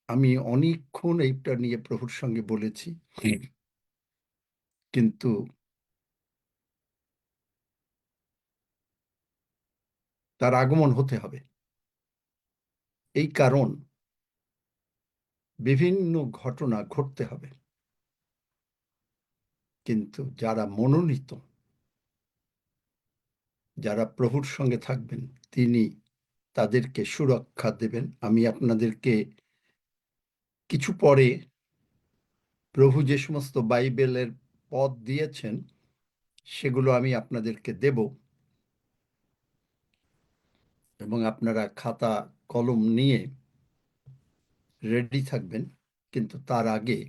আমি অনেকক্ষণ এইটা নিয়ে প্রভুর সঙ্গে বলেছি, কিন্তু তার আগমন হতে হবে। এই কারণ বিভিন্ন ঘটনা ঘটতে হবে, কিন্তু যারা মনোনীত, যারা প্রভুর সঙ্গে থাকবেন, তিনি তাদেরকে সুরক্ষা দেবেন। আমি আপনাদেরকে কিছু পরে প্রভু যে সমস্ত বাইবেলের পদ দিয়েছেন সেগুলো আমি আপনাদেরকে দেব, এবং আপনারা খাতা কলম নিয়ে রেডি থাকবেন। কিন্তু তার আগে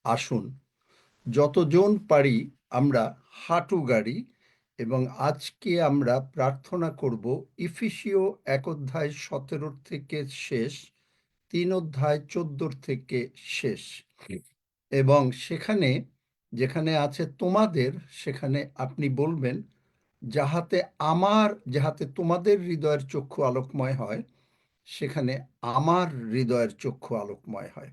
আসুন যতজন পারি আমরা হাঁটু গাড়ি, এবং আজকে আমরা প্রার্থনা করব ইফিসীয় 1:17 থেকে শেষ, 3:14 থেকে শেষ। এবং সেখানে যেখানে আছে তোমাদের, সেখানে আপনি বলবেন যাহাতে তোমাদের হৃদয়ের চক্ষু আলোকময় হয়, সেখানে আমার হৃদয়ের চক্ষু আলোকময় হয়,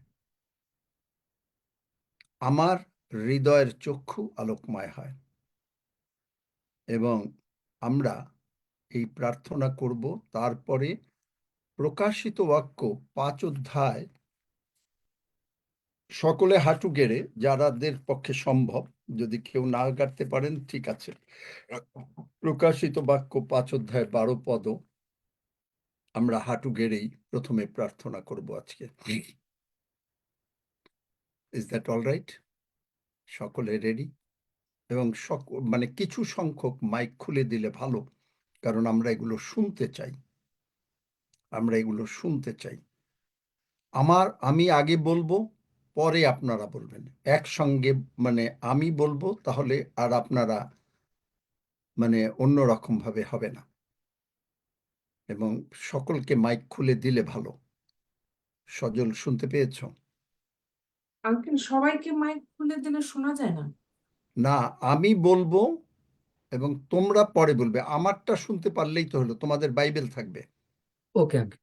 আমার হৃদয়ের চক্ষু আলোকময় হয়। এবং আমরা এই প্রার্থনা করব। তারপরে প্রকাশিত বাক্য 5 অধ্যায় সকলে হাঁটু গেড়ে, যারাদের পক্ষে সম্ভব, যদি কেউ না গাড়তে পারেন ঠিক আছে, প্রকাশিত বাক্য 5 অধ্যায় 12 পদ আমরা হাঁটু গেড়েই প্রথমে প্রার্থনা করব আজকে। Is that all right? সকলে রেডি? এবং মানে কিছু সংখ্যক মাইক খুলে দিলে ভালো, কারণ আমরা এগুলো শুনতে চাই, আমরা এগুলো শুনতে চাই। আমি আগে বলবো, পরে আপনারা বলবেন একসঙ্গে। মানে আমি বলবো, তাহলে আর আপনারা মানে অন্যরকম ভাবে হবে না, এবং সকলকে মাইক খুলে দিলে ভালো। সজল, শুনতে পেয়েছ? আঙ্কেল, সবাইকে মাইক খুলে দিলে শোনা যায় না। না, আমি বলবো এবং তোমরা পরে বলবে। আমারটা শুনতে পারলেই তো হলো। তোমাদের বাইবেল থাকবে, ওকে আঙ্কেল,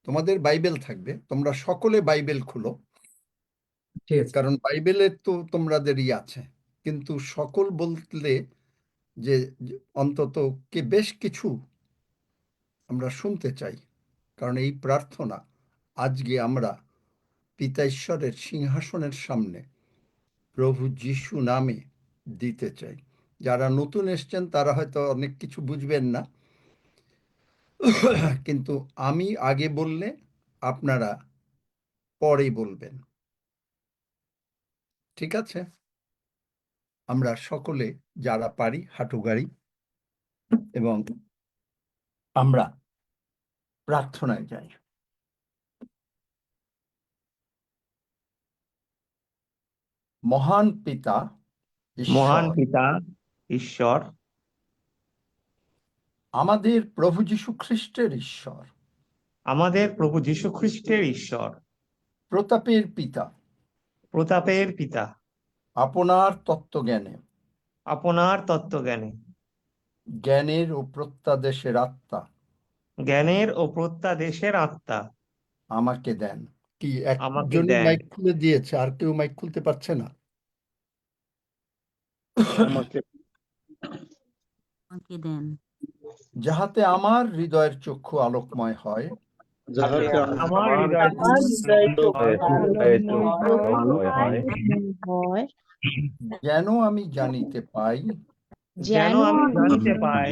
তোমাদের বাইবেল থাকবে, তোমরা সকলে বাইবেল খুলো, ঠিক আছে। কারণ বাইবেলের তো তোমাদেরই আছে। কিন্তু সকল বললে যে অন্তত কে বেশ কিছু আমরা শুনতে চাই, কারণ এই প্রার্থনা আজকে আমরা পিতা ঈশ্বরের সিংহাসনের সামনে প্রভু যিশু নামে দিতে চাই। যারা নতুন এসছেন তারা হয়তো অনেক কিছু বুঝবেন না, কিন্তু আমি আগে বললে আপনারা পরে বলবেন, ঠিক আছে? আমরা সকলে যারা পারি হাঁটু গাড়ি, এবং আমরা প্রার্থনায় যাই। মহান পিতা মহান ঈশ্বর, পিতা ঈশ্বর, আমাদের প্রভু যীশু খ্রিস্টের ঈশ্বর, আমাদের প্রভু যীশু খ্রিস্টের ঈশ্বর, প্রতাপের পিতা, প্রতাপের পিতা, আপনার তত্ত্বজ্ঞানে, আপনার তত্ত্বজ্ঞানে, জ্ঞানের ও প্রত্যাদেশের আত্মা জ্ঞানের ও প্রত্যাদেশের আত্মা আমাকে দেন। কি আমাকে একজনই দেন, মাইক খুলে দিয়েছে, আর কেউ মাইক খুলতে পারছে না? আমাকে দেন, যাহাতে আমার হৃদয়ের চক্ষু আলোকময় হয়, যাহাতে আমার আমার হৃদয় হয়, যেন আমি জানিতে পাই যেন আমি জানিতে পাই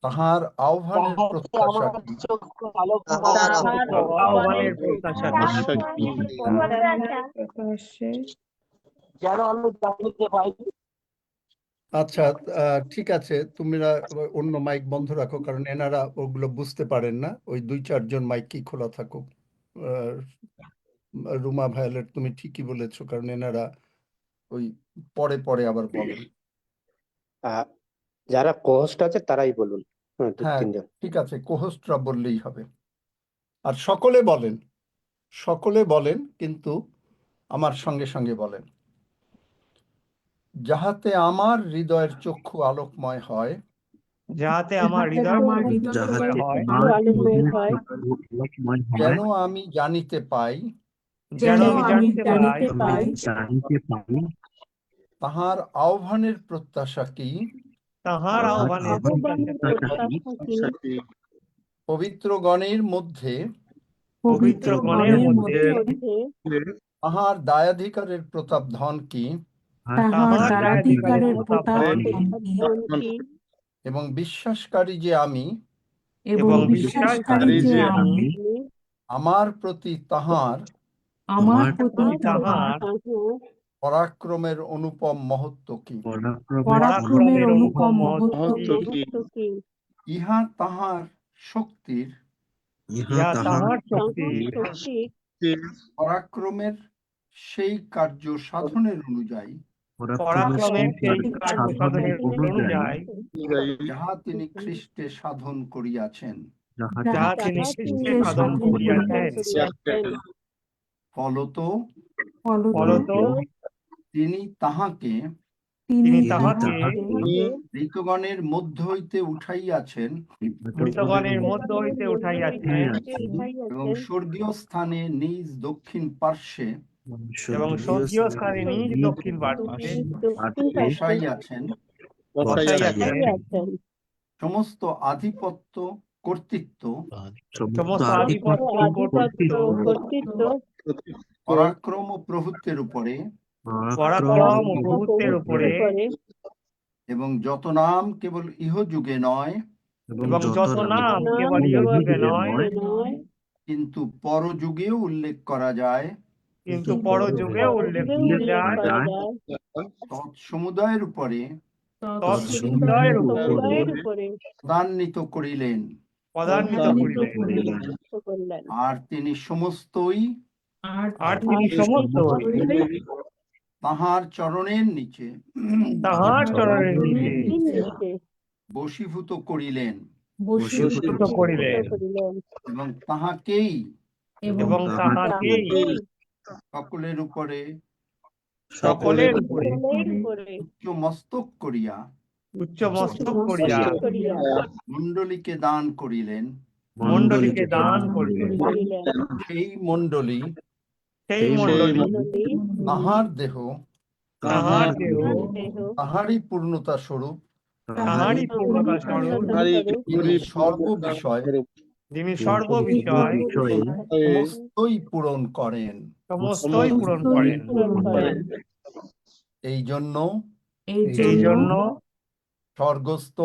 তাহার আহ্বানের প্রত্যাশা কি, আহ্বানের প্রত্যাশা কি, আচ্ছা, ঠিক আছে, তোমরা অন্য মাইক বন্ধ রাখো, কারণ এনারা ওগুলো বুঝতে পারেন না। ওই 2-4 জন মাইকই খোলা থাকুক। রুমা, ভায়োলেট, তুমি ঠিকই বলেছো, কারণ এনারা ওই পরে পরে আবার বলেন। যারা কোহোস্ট আছে তারাই বলুন। হ্যাঁ, 2-3 জন। ঠিক আছে, কোহোস্টরা বললেই হবে। আর সকলে বলেন, সকলে বলেন, কিন্তু আমার সঙ্গে সঙ্গে বলেন। যাহাতে আমার হৃদয়ের চক্ষু আলোকময় হয়, যাহাতে আমার হৃদয় আমার প্রফুল্ল হৃদয় হয়, আলোময় হয়, যেন আমি জানিতে পাই যেন আমি জানিতে পাই জানিতে পাই তাহার আহ্বানের প্রত্যাশা কি, তাহার আহ্বানের আহ্বানের প্রত্যাশা কি, প্রত্যাশা কি, পবিত্রগণের মধ্যে পবিত্র গণের মধ্যে তাহার দায়াধিকারের প্রতাপ ধন কি, তাহার দ্বারাধিকারের প্রতাপ প্রতাপ কি, এবং বিশ্বাসকারী যে আমি এবং এবং বিশ্বাসকারী যে আমি আমার প্রতি তাহার আমার প্রতি তাহার পরাক্রমের অনুপম মহত্ব কি, পরাক্রমের অনুপম মহত্ব মহত্ব কি, কি, ইহা তাহার শক্তির ইহা তাহার শক্তি পরাক্রমের সেই কার্য সাধনের অনুযায়ী পরাক্রমের সেই কার্য সাধনের অনুযায়ী যাহা তিনি খ্রিস্টে সাধন করিয়াছেন। যাহা তিনি খ্রিস্টে সাধন করিয়াছেন, ফলত ফলত তিনি তাহাকে তিনি তাহাকে ঋতুগণের মধ্য হইতে উঠাইয়াছেন মৃতগণের মধ্য হইতে উঠাইয়াছেন এবং স্বর্গীয় স্থানে নিজ দক্ষিণ পার্শ্বে এবং স্বর্গীয় স্থানে নিজ দক্ষিণ পার্শ্বে বসাইয়াছেন। বসাইয়াছেন। সমস্ত আধিপত্য কর্তৃত্ব সমস্ত আধিপত্য কর্তৃত্ব পরাক্রম ও প্রভুত্বের উপরে পরাক্রম ও প্রভুত্বের উপরে এবং যত নাম কেবল ইহযুগে নয় এবং যত নাম কেবল ইহযুগে নয় কিন্তু পরযুগেও উল্লেখ করা যায়, কিন্তু পরযুগেও উল্লেখ করা যায়, তৎসমুদায়ের উপরে তৎসমুদায়ের উপরে পদান্বিত করিলেন। পদান্বিত করিলেন। আর তিনি সমস্তই আর তিনি সমস্তই তাহার চরণের নিচে তাহার চরণের নিচে বশীভূত করিলেন বশীভূত করিলেন এবং তাহাকেই এবং তাহাকেই সকলের উপরে সকলের উপরে উচ্চ মস্তক করিয়া উচ্চ মস্তক করিয়া মণ্ডলীকে দান করিলেন। মণ্ডলীকে দান করিলেন। সেই মণ্ডলী সেই মণ্ডলী তাহার দেহ তাহার দেহ তাহারই পূর্ণতা স্বরূপ তাহারই পূর্ণতা স্বরূপ তিনি সর্ববিষয় যিনি সর্ববিষয় সমস্তই পূরণ করেন। সমস্তই পূরণ করেন। এই জন্য এই জন্য স্বর্গস্থ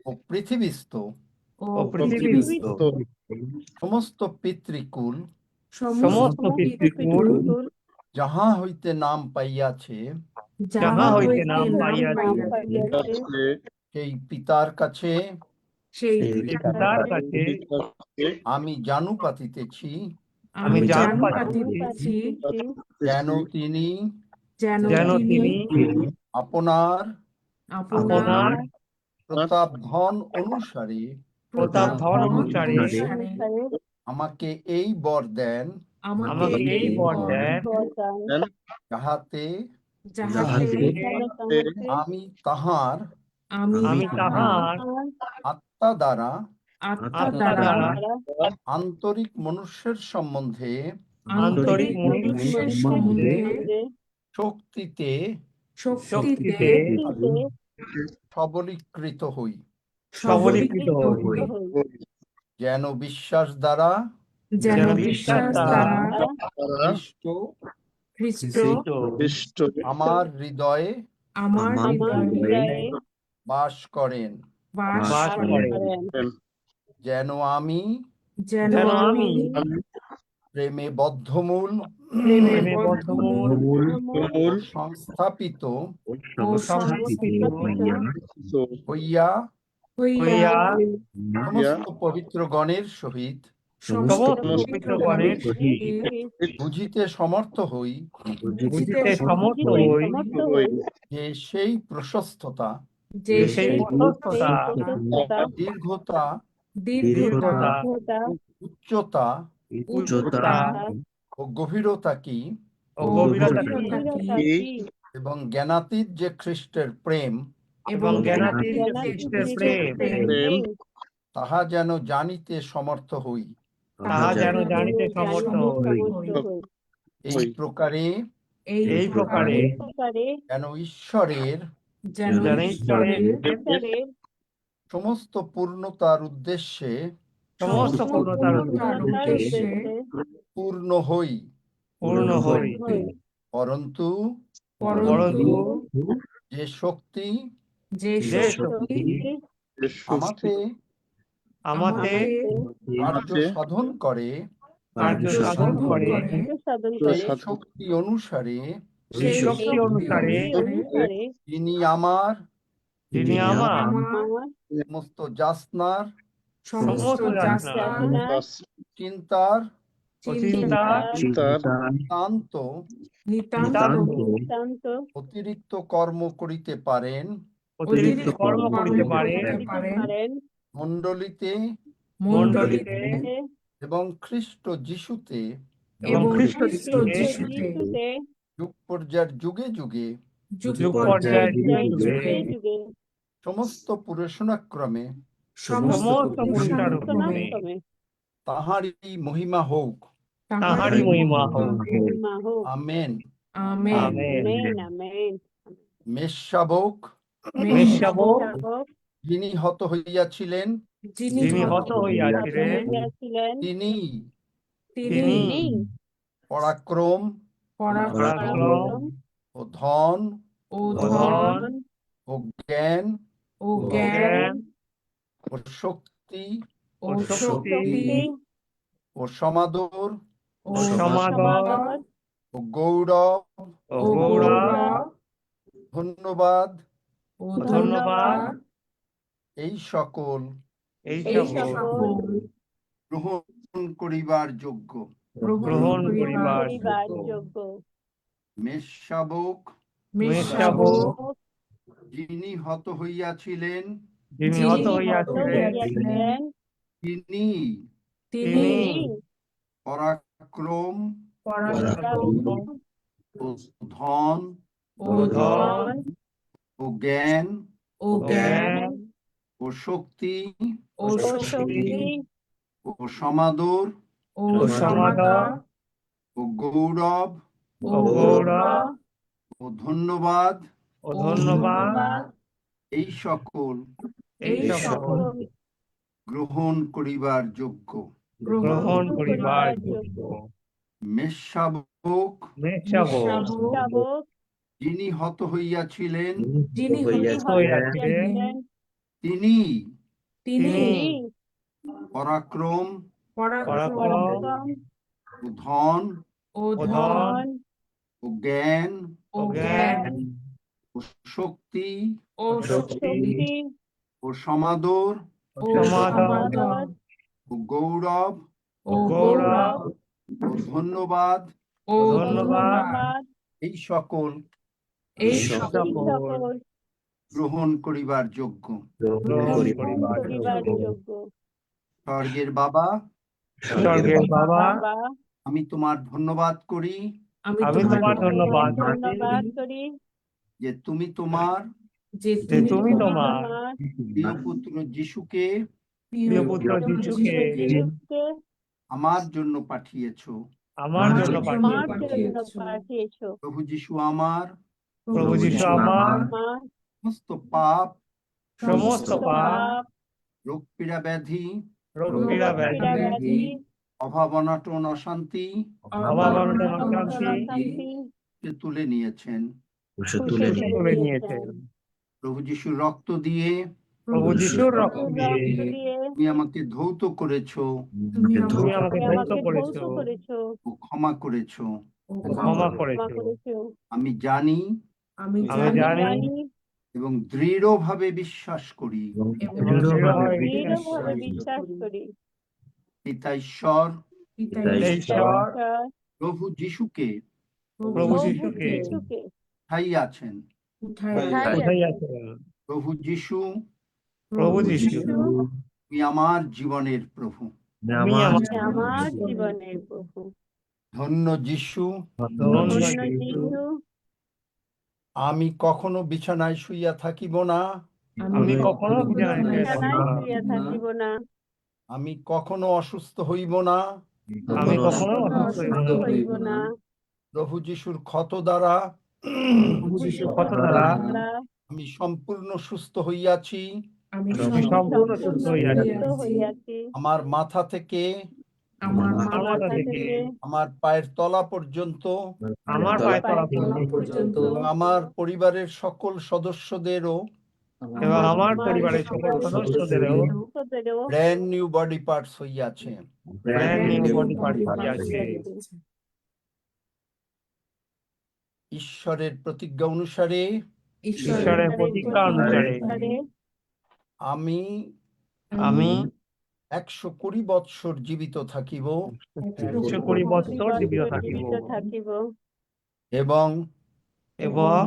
ও পৃথিবীস্থ ও পৃথিবীস্থ সমস্ত পিতৃকুল সমস্ত পিতৃকুল যাহা হইতে নাম পাইয়াছে যাহা হইতে নাম পাইয়াছে সেই পিতার কাছে তার কাছে আমি জানু পাতিতেছি, আমি জান পাচ্ছি যেন তিনি যেন তিনি আপনার আপনার প্রতাপ ধন অনুসারে প্রতাপ ধন অনুসারে আমাকে এই বর দেন, আমাকে এই বর দেন, যাহাতে যাহাতে আমি তাহার আমি তাহার আত্মা দ্বারা আত্মা দ্বারা আন্তরিক মনুষ্যের সম্বন্ধে আন্তরিক মনুষ্যের সম্বন্ধে শক্তিতে শক্তিতে সবলীকৃত হই, সবলীকৃত হই, যেন বিশ্বাস দ্বারা যেন বিশ্বাস দ্বারা খ্রিস্ট আমার হৃদয়ে আমার হৃদয়ে বাস করেন, বাস করেন, যেন আমি যেন আমি প্রেমে বদ্ধমূল প্রেমে বদ্ধমূল সংস্থাপিত ও সংস্কৃত হইয়া হইয়া সমস্ত পবিত্র গণের সহিত সমস্ত পবিত্রগণের সহিত বুঝিতে সমর্থ হই বুঝিতে সমর্থ হই যে সেই প্রশস্ততা যে সেই প্রশস্ততা দীর্ঘতা দীর্ঘতা উচ্চতা উচ্চতা ও গভীরতা কি ও গভীরতা কি কি এবং জ্ঞানাতীত যে খ্রিস্টের প্রেম এবং জ্ঞানাতীত খ্রিস্টের প্রেম তাহা যেন জানিতে সমর্থ হই। তাহা যেন জানিতে সমর্থ হই। এই প্রকারে এই প্রকারে যেন ঈশ্বরের যেন ঈশ্বরের সমস্ত পূর্ণতার উদ্দেশ্যে সমস্ত পূর্ণতার উদ্দেশ্যে পূর্ণ হই। পূর্ণ হই। পরন্তু পরন্তু যে শক্তি যে শক্তি আমাতে আমাতে কার্য সাধন করে, কার্য সাধন করে, সেই শক্তি অনুসারে সেই শক্তি অনুসারে তিনি আমার যিনি আমার সমস্ত যাচনার সমস্ত যাতনা চিন্তার নিতান্ত নিতান্ত অতিরিক্ত কর্ম করিতে পারেন অতিরিক্ত কর্ম করিতে পারেন মণ্ডলীতে এবং খ্রিস্ট যিশুতে এবং খ্রিস্ট যিশুতে যুগ পর্যায়ের যুগে যুগে যুগ পর্যায়ে যুগে যুগে সমস্ত পুরুষানুক্রমে সমস্ত পুরুষানুক্রমে তাহারই মহিমা হোক। তাহারই মহিমা হোক। আমেন। আমেন। মেষশাবক মেষশাবক যিনি হত হইয়াছিলেন যিনি হত হইয়াছিলেন তিনি পরাক্রম ও ধন ও জ্ঞান ও শক্তি ও সমাদর ও গৌরব ধন্যবাদ এই সকল গ্রহণ করিবার যোগ্য। মেষশাবক যিনি হত হইয়াছিলেন তিনি পরাক্রম ও ধন ও জ্ঞান ও শক্তি ও সমাদর ও গৌরব ও ধন্যবাদ এই সকল গ্রহণ করিবার যোগ্য। মেষশাবক যিনি হত হইয়াছিলেন তিনি পরাক্রম ও ধন ও জ্ঞান ও শক্তি ও সমাদর ও গৌরব ও ধন্যবাদ এই সকল গ্রহণ করিবার যোগ্য। স্বর্গের বাবা, আমি তোমার ধন্যবাদ করি যে তুমি তোমার প্রিয় পুত্র যিশুকে আমার জন্য পাঠিয়েছো। প্রভু যিশু আমার সমস্ত পাপ রোগ পীড়া ব্যাধি অভাব অনটন অশান্তি তুলে নিয়েছেন। প্রভু যিশুর রক্ত দিয়ে তুমি আমাকে ধৌত করেছো ও ক্ষমা করেছো। আমি জানি এবং দৃঢ়ভাবে বিশ্বাস করি পিতা ঈশ্বর প্রভু যিশুকে ঠাই আছেন। প্রভু যিশু তুমি আমার জীবনের প্রভু। ধন্য যিশু আমি কখনো বিছানায় শুইয়া থাকিব না। আমি কখনো বিছানায় শুয়ে বিছানায় থাকিব না। শুইয়া থাকিব না। আমি কখনো অসুস্থ হইব না। আমি কখনো অসুস্থ হইব অসুস্থ না। হইব না। প্রভু যিশুর ক্ষত দ্বারা কত দ্বারা আমি সম্পূর্ণ সুস্থ হইয়াছি। আমি সম্পূর্ণ সুস্থ হইয়াছি। সুস্থ হইয়াছি। আমার মাথা থেকে আমার মাথা মাথা থেকে থেকে আমার পায়ের তলা পর্যন্ত আমার পায়ের তলা তলা পর্যন্ত এবং আমার পরিবারের সকল সদস্যদেরও এবং আমার পরিবারের সকল সদস্যদেরও সদস্যদেরও ব্র্যান্ড নিউ বডি পার্টস হইয়াছে। ব্র্যান্ড নিউ বডি পার্ট হইয়াছে। ঈশ্বরের প্রতিজ্ঞা অনুসারে ঈশ্বরের প্রতিজ্ঞা অনুসারে আমি আমি 120 বৎসর জীবিত থাকিব 120 বছর জীবিত থাকিব থাকিব এবং এবং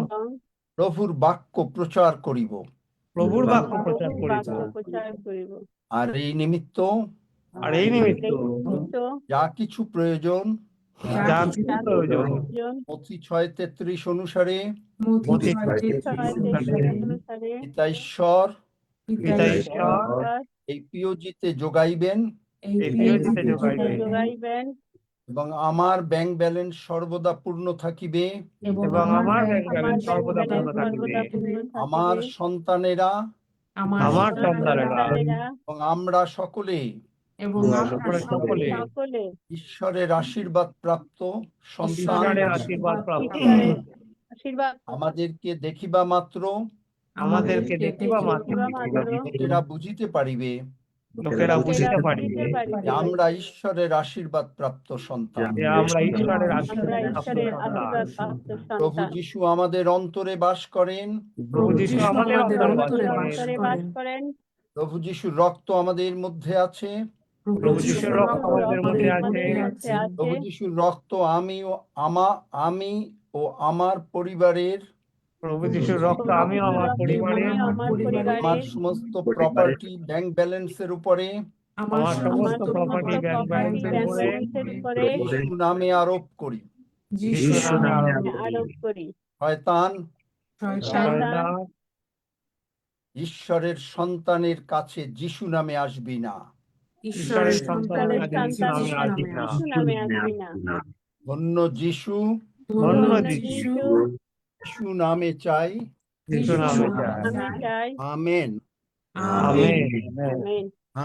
প্রভুর বাক্য প্রচার করিব। প্রভুর বাক্য প্রচার করিব। বাক্য প্রচার করিব। আর এই নিমিত্ত আর এই নিমিত্ত যা কিছু প্রয়োজন যা কিছু প্রয়োজন মথি 6:33 অনুসারে মথি অনুসারে পিতা ঈশ্বর পিতা ঈশ্বর এই পিওজিতে যোগাইবেন এই পিওজিতে যোগাইবেন যোগাইবেন এবং আমার ব্যাংক ব্যালেন্স সর্বদা পূর্ণ থাকিবে। এবং আমার ব্যাংক ব্যালেন্স সর্বদা পূর্ণ থাকিবে। আমার সন্তানেরা আমার সন্তানেরা এবং আমরা সকলে সকলে ঈশ্বরের আশীর্বাদ প্রাপ্ত সন্তান ঈশ্বরের আশীর্বাদ প্রাপ্ত আশীর্বাদ আমাদেরকে দেখিবা মাত্র আমাদেরকে দেখিবা মাত্র লোকেরা বুঝিতে পারিবে লোকেরা বুঝিতে পারিবে যে আমরা ঈশ্বরের আশীর্বাদ প্রাপ্ত সন্তান। যে আমরা ঈশ্বরের আশীর্বাদ প্রাপ্ত সন্তান। প্রভু যিশু আমাদের অন্তরে বাস করেন। প্রভু যিশু আমাদের অন্তরে বাস করেন। প্রভু যিশুর রক্ত আমাদের মধ্যে আছে। প্রভু যিশুর রক্ত আমাদের মধ্যে আছে। প্রভু যিশুর রক্ত আমি ও আমার পরিবারের প্রভু যিশুর রক্ত আমি ও আমার পরিবারের আমার সমস্ত প্রপার্টি ব্যাংক ব্যালেন্সের উপরে আমার সমস্ত প্রপার্টি ব্যাংক ব্যালেন্সের উপরে যিশু নামে আরোপ করি। যিশুর নামে আরোপ করি। শয়তান শয়তান ঈশ্বরের সন্তানের কাছে যিশু নামে আসবি না। ঈশ্বরের সন্তানের কাছে যিশু নামে আসবি না। ধন্য যিশু, ধন্য যিশু, যিশু নামে চাই। যিশু নামে চাই। Amen amen.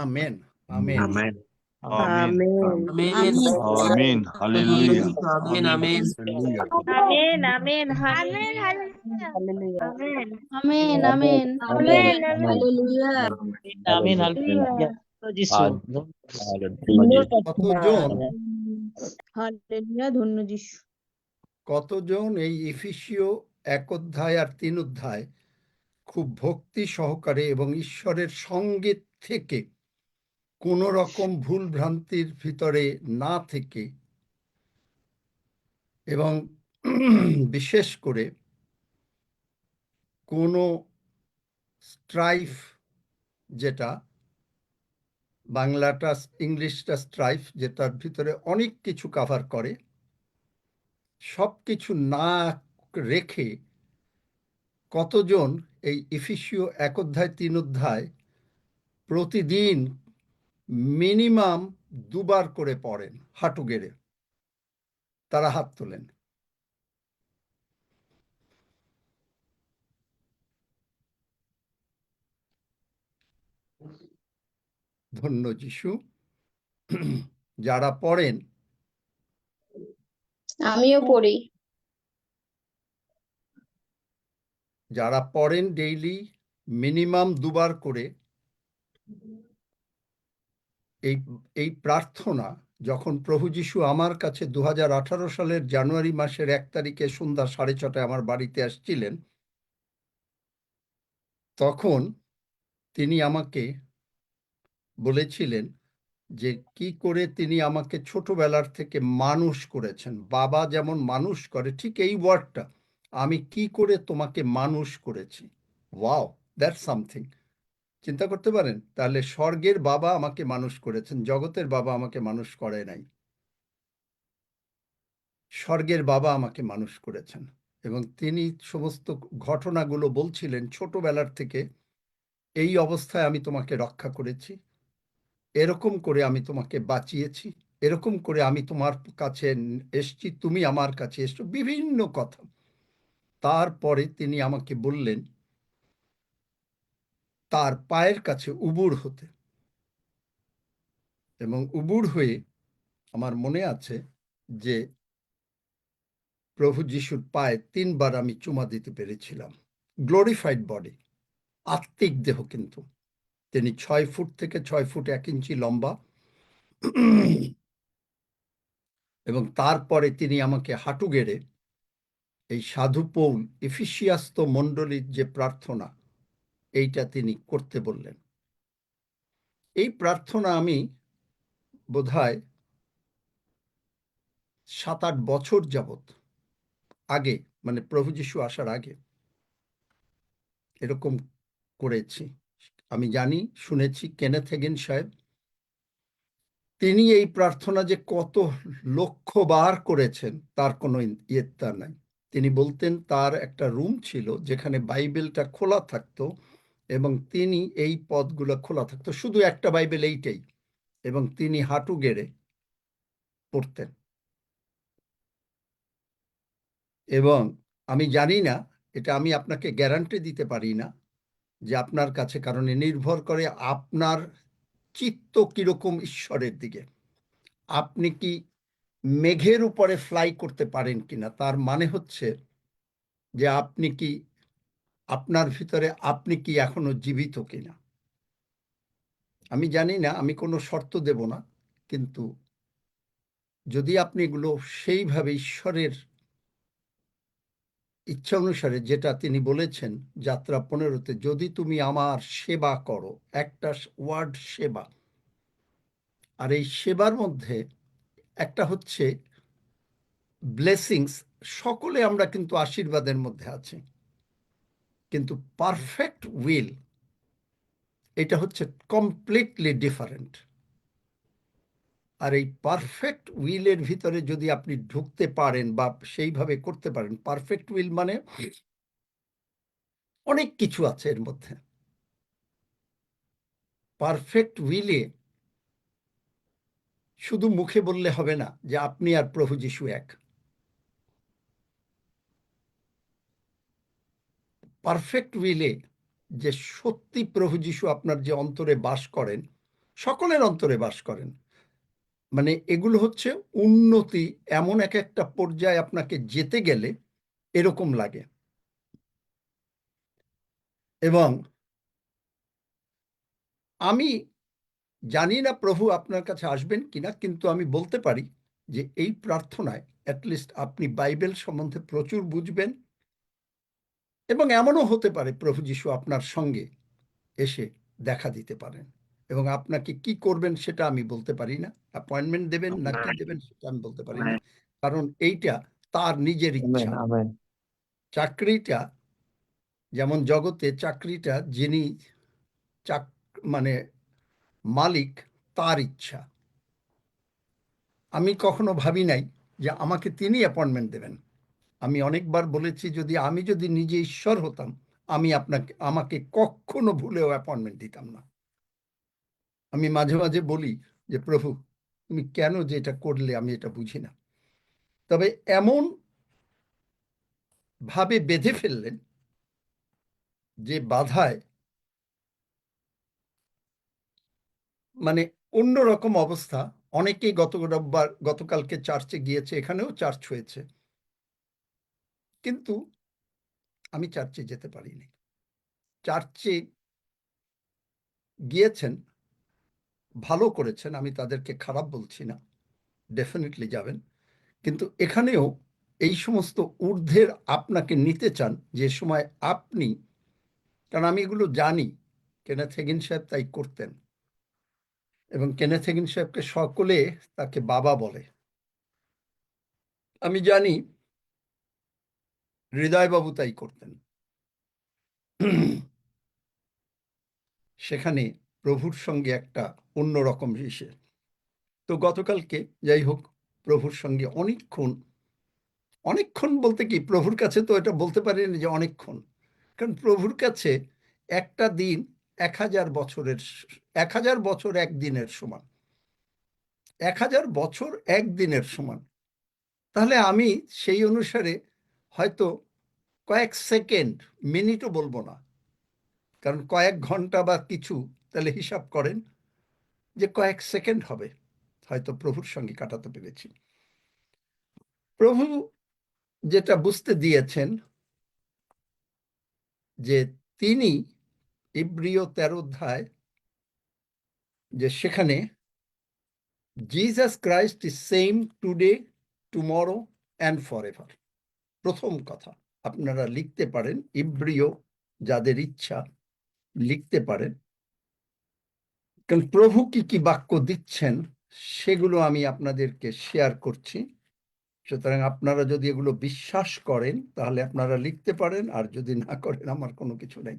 Amen amen. Amen. Amen. Hallelujah. Amen. Amen. Hallelujah. Amen amen amen amen amen ধন্য যিশু। কতজন এই এফেসীয় 1 অধ্যায় আর 3 অধ্যায় খুব ভক্তি সহকারে এবং ঈশ্বরের সঙ্গে থেকে কোনো রকম ভুল ভ্রান্তির ভিতরে না থেকে এবং বিশেষ করে কোনো স্ট্রাইফ, যেটা বাংলাটা ইংলিশটা স্ট্রাইফ, যেটার ভিতরে অনেক কিছু কভার করে, সব কিছু না রেখে কতজন এই এফেসীয় 1 অধ্যায় 3 অধ্যায় প্রতিদিন মিনিমাম 2 বার করে পড়েন হাঁটু গেড়ে? তারা হাত তোলেন। ধন্য যিশু। যারা পড়েন, আমিও পড়ি। যারা পড়েন ডেইলি মিনিমাম 2 বার করে, এই প্রার্থনা যখন প্রভু যিশু আমার কাছে 2018 সালের জানুয়ারি মাসের 1 তারিখে সন্ধ্যা 6:30টায় আমার বাড়িতে আসছিলেন, তখন তিনি আমাকে বলেছিলেন যে কি করে তিনি আমাকে ছোটবেলার থেকে মানুষ করেছেন। বাবা যেমন মানুষ করে, ঠিক এই ওয়ার্ডটা, আমি কি করে তোমাকে মানুষ করেছি। Wow, that's something. চিন্তা করতে পারেন? তাহলে স্বর্গের বাবা আমাকে মানুষ করেছেন, জগতের বাবা আমাকে মানুষ করে নাই। স্বর্গের বাবা আমাকে মানুষ করেছেন। এবং তিনি সমস্ত ঘটনাগুলো বলছিলেন, ছোটবেলার থেকে এই অবস্থায় আমি তোমাকে রক্ষা করেছি, এরকম করে আমি তোমাকে বাঁচিয়েছি, এরকম করে আমি তোমার কাছে এসছি, তুমি আমার কাছে এসছো, বিভিন্ন কথা। তারপরে তিনি আমাকে বললেন তার পায়ের কাছে উবুড় হতে, এবং উবুড় হয়ে আমার মনে আছে যে প্রভু যিশুর পায়ে 3 বার আমি চুমা দিতে পেরেছিলাম। গ্লোরিফাইড বডি, আত্মিক দেহ, কিন্তু তিনি 6 ফুট থেকে 6 ফুট 1 ইঞ্চি লম্বা। এবং তারপরে তিনি আমাকে হাঁটু গেড়ে এই সাধু পৌল এফিসিয়াস্ত মণ্ডলীর যে প্রার্থনা, এইটা তিনি করতে বললেন। এই প্রার্থনা আমি বোধহয় 7-8 বছর যাবত আগে, মানে প্রভু যিশু আসার আগে এরকম করেছি। আমি জানি, শুনেছি কেনেথ হেগিন সাহেব, তিনি এই প্রার্থনা যে কত লক্ষবার করেছেন তার কোনো ইয়ত্তা নাই। তিনি বলতেন তার একটা রুম ছিল যেখানে বাইবেলটা খোলা থাকতো, এবং তিনি এই পদগুলো খোলা থাকতো, শুধু একটা বাইবেল, এইটাই, এবং তিনি হাঁটু গেড়ে পড়তেন। এবং আমি জানি না, এটা আমি আপনাকে গ্যারান্টি দিতে পারি না যে আপনার কাছে, কারণ নির্ভর করে আপনার চিত্ত কিরকম ঈশ্বরের দিকে। আপনি কি মেঘের উপরে ফ্লাই করতে পারেন কিনা, তার মানে হচ্ছে যে আপনি কি, আপনার ভিতরে আপনি কি এখনো জীবিত কিনা। আমি জানি না, আমি কোনো শর্ত দেব না, কিন্তু যদি আপনি এগুলো সেইভাবে ঈশ্বরের ইচ্ছা অনুসারে, যেটা তিনি বলেছেন যাত্রা 15-তে, যদি তুমি আমার সেবা করো, একটা ওয়ার্ড সেবা, আর এই সেবার মধ্যে একটা হচ্ছে ব্লেসিংস। সকলে আমরা কিন্তু আশীর্বাদের মধ্যে আছি, কিন্তু পারফেক্ট উইল, এটা হচ্ছে কমপ্লিটলি ডিফারেন্ট। আর এই পারফেক্ট উইলের ভিতরে যদি আপনি ঢুকতে পারেন বা সেইভাবে করতে পারেন, পারফেক্ট উইল মানে অনেক কিছু আছে এর মধ্যে। পারফেক্ট উইলে শুধু মুখে বললে হবে না যে আপনি আর প্রভু যিশু এক। পারফেক্ট উইলে যে সত্যি প্রভু যিশু আপনার যে অন্তরে বাস করেন, সকলের অন্তরে বাস করেন, মানে এগুলো হচ্ছে উন্নতি। এমন এক একটা পর্যায়ে আপনাকে যেতে গেলে এরকম লাগে। এবং আমি জানি না প্রভু আপনার কাছে আসবেন কিনা, কিন্তু আমি বলতে পারি যে এই প্রার্থনায় অ্যাটলিস্ট আপনি বাইবেল সম্বন্ধে প্রচুর বুঝবেন, এবং এমনও হতে পারে প্রভু যিশু আপনার সঙ্গে এসে দেখা দিতে পারেন, এবং আপনাকে কি করবেন সেটা আমি বলতে পারি না। অ্যাপয়েন্টমেন্ট দেবেন না কি দেবেন সেটা আমি বলতে পারি না, কারণ এইটা তার নিজের ইচ্ছা। চাকরিটা, যেমন জগতে চাকরিটা যিনি মানে মালিক, তার ইচ্ছা। আমি কখনো ভাবি নাই যে আমাকে তিনি অ্যাপয়েন্টমেন্ট দেবেন। আমি অনেকবার বলেছি, আমি যদি নিজে ঈশ্বর হতাম, আমি আমাকে কখনো ভুলেও অ্যাপয়েন্টমেন্ট দিতাম না। আমি মাঝে মাঝে বলি যে প্রভু, তুমি কেন যে এটা করলে, আমি এটা বুঝি না। তবে এমন ভাবে বেঁধে ফেললেন যে বাধায়, মানে অন্যরকম অবস্থা। অনেকেই গতকালকে চার্চে গিয়েছে, এখানেও চার্চ হয়েছে, কিন্তু আমি চার্চে যেতে পারিনি। চার্চে গিয়েছেন, ভালো করেছেন, আমি তাদেরকে খারাপ বলছি না, ডেফিনেটলি যাবেন, কিন্তু এখানেও এই সমস্ত ঊর্ধ্বের আপনাকে নিতে চান, যে সময় আপনি, কারণ আমি এগুলো জানি, কেনেথ হেগিন সাহেব তাই করতেন, এবং কেনেথ হেগিন সাহেবকে সকলে তাকে বাবা বলে। আমি জানি হৃদয়বাবু তাই করতেন। সেখানে প্রভুর সঙ্গে একটা অন্যরকম বিষয়। তো গতকালকে যাই হোক, প্রভুর সঙ্গে অনেকক্ষণ অনেকক্ষণ বলতে কি, প্রভুর কাছে তো এটা বলতে পারেন যে অনেকক্ষণ, কারণ প্রভুর কাছে একটা দিন 1000 বছর একদিনের সমান, 1000 বছর একদিনের সমান। তাহলে আমি সেই অনুসারে হয়তো কয়েক সেকেন্ড, মিনিটও বলবো না, কারণ কয়েক ঘন্টা বা কিছু, তাহলে হিসাব করেন যে কয়েক সেকেন্ড হবে হয়তো প্রভুর সঙ্গে কাটাতে পেরেছি। প্রভু যেটা বুঝতে দিয়েছেন যে তিনি ইব্রিয় 13 অধ্যায়, যে সেখানে Jesus Christ is same today, tomorrow and forever. প্রথম কথা আপনারা লিখতে পারেন, ইব্রিয় যাদের ইচ্ছা লিখতে পারেন, কারণ প্রভু কি কি বাক্য দিচ্ছেন সেগুলো আমি আপনাদেরকে শেয়ার করছি। সুতরাং আপনারা যদি এগুলো বিশ্বাস করেন তাহলে আপনারা লিখতে পারেন, আর যদি না করেন আমার কোনো কিছু নেই।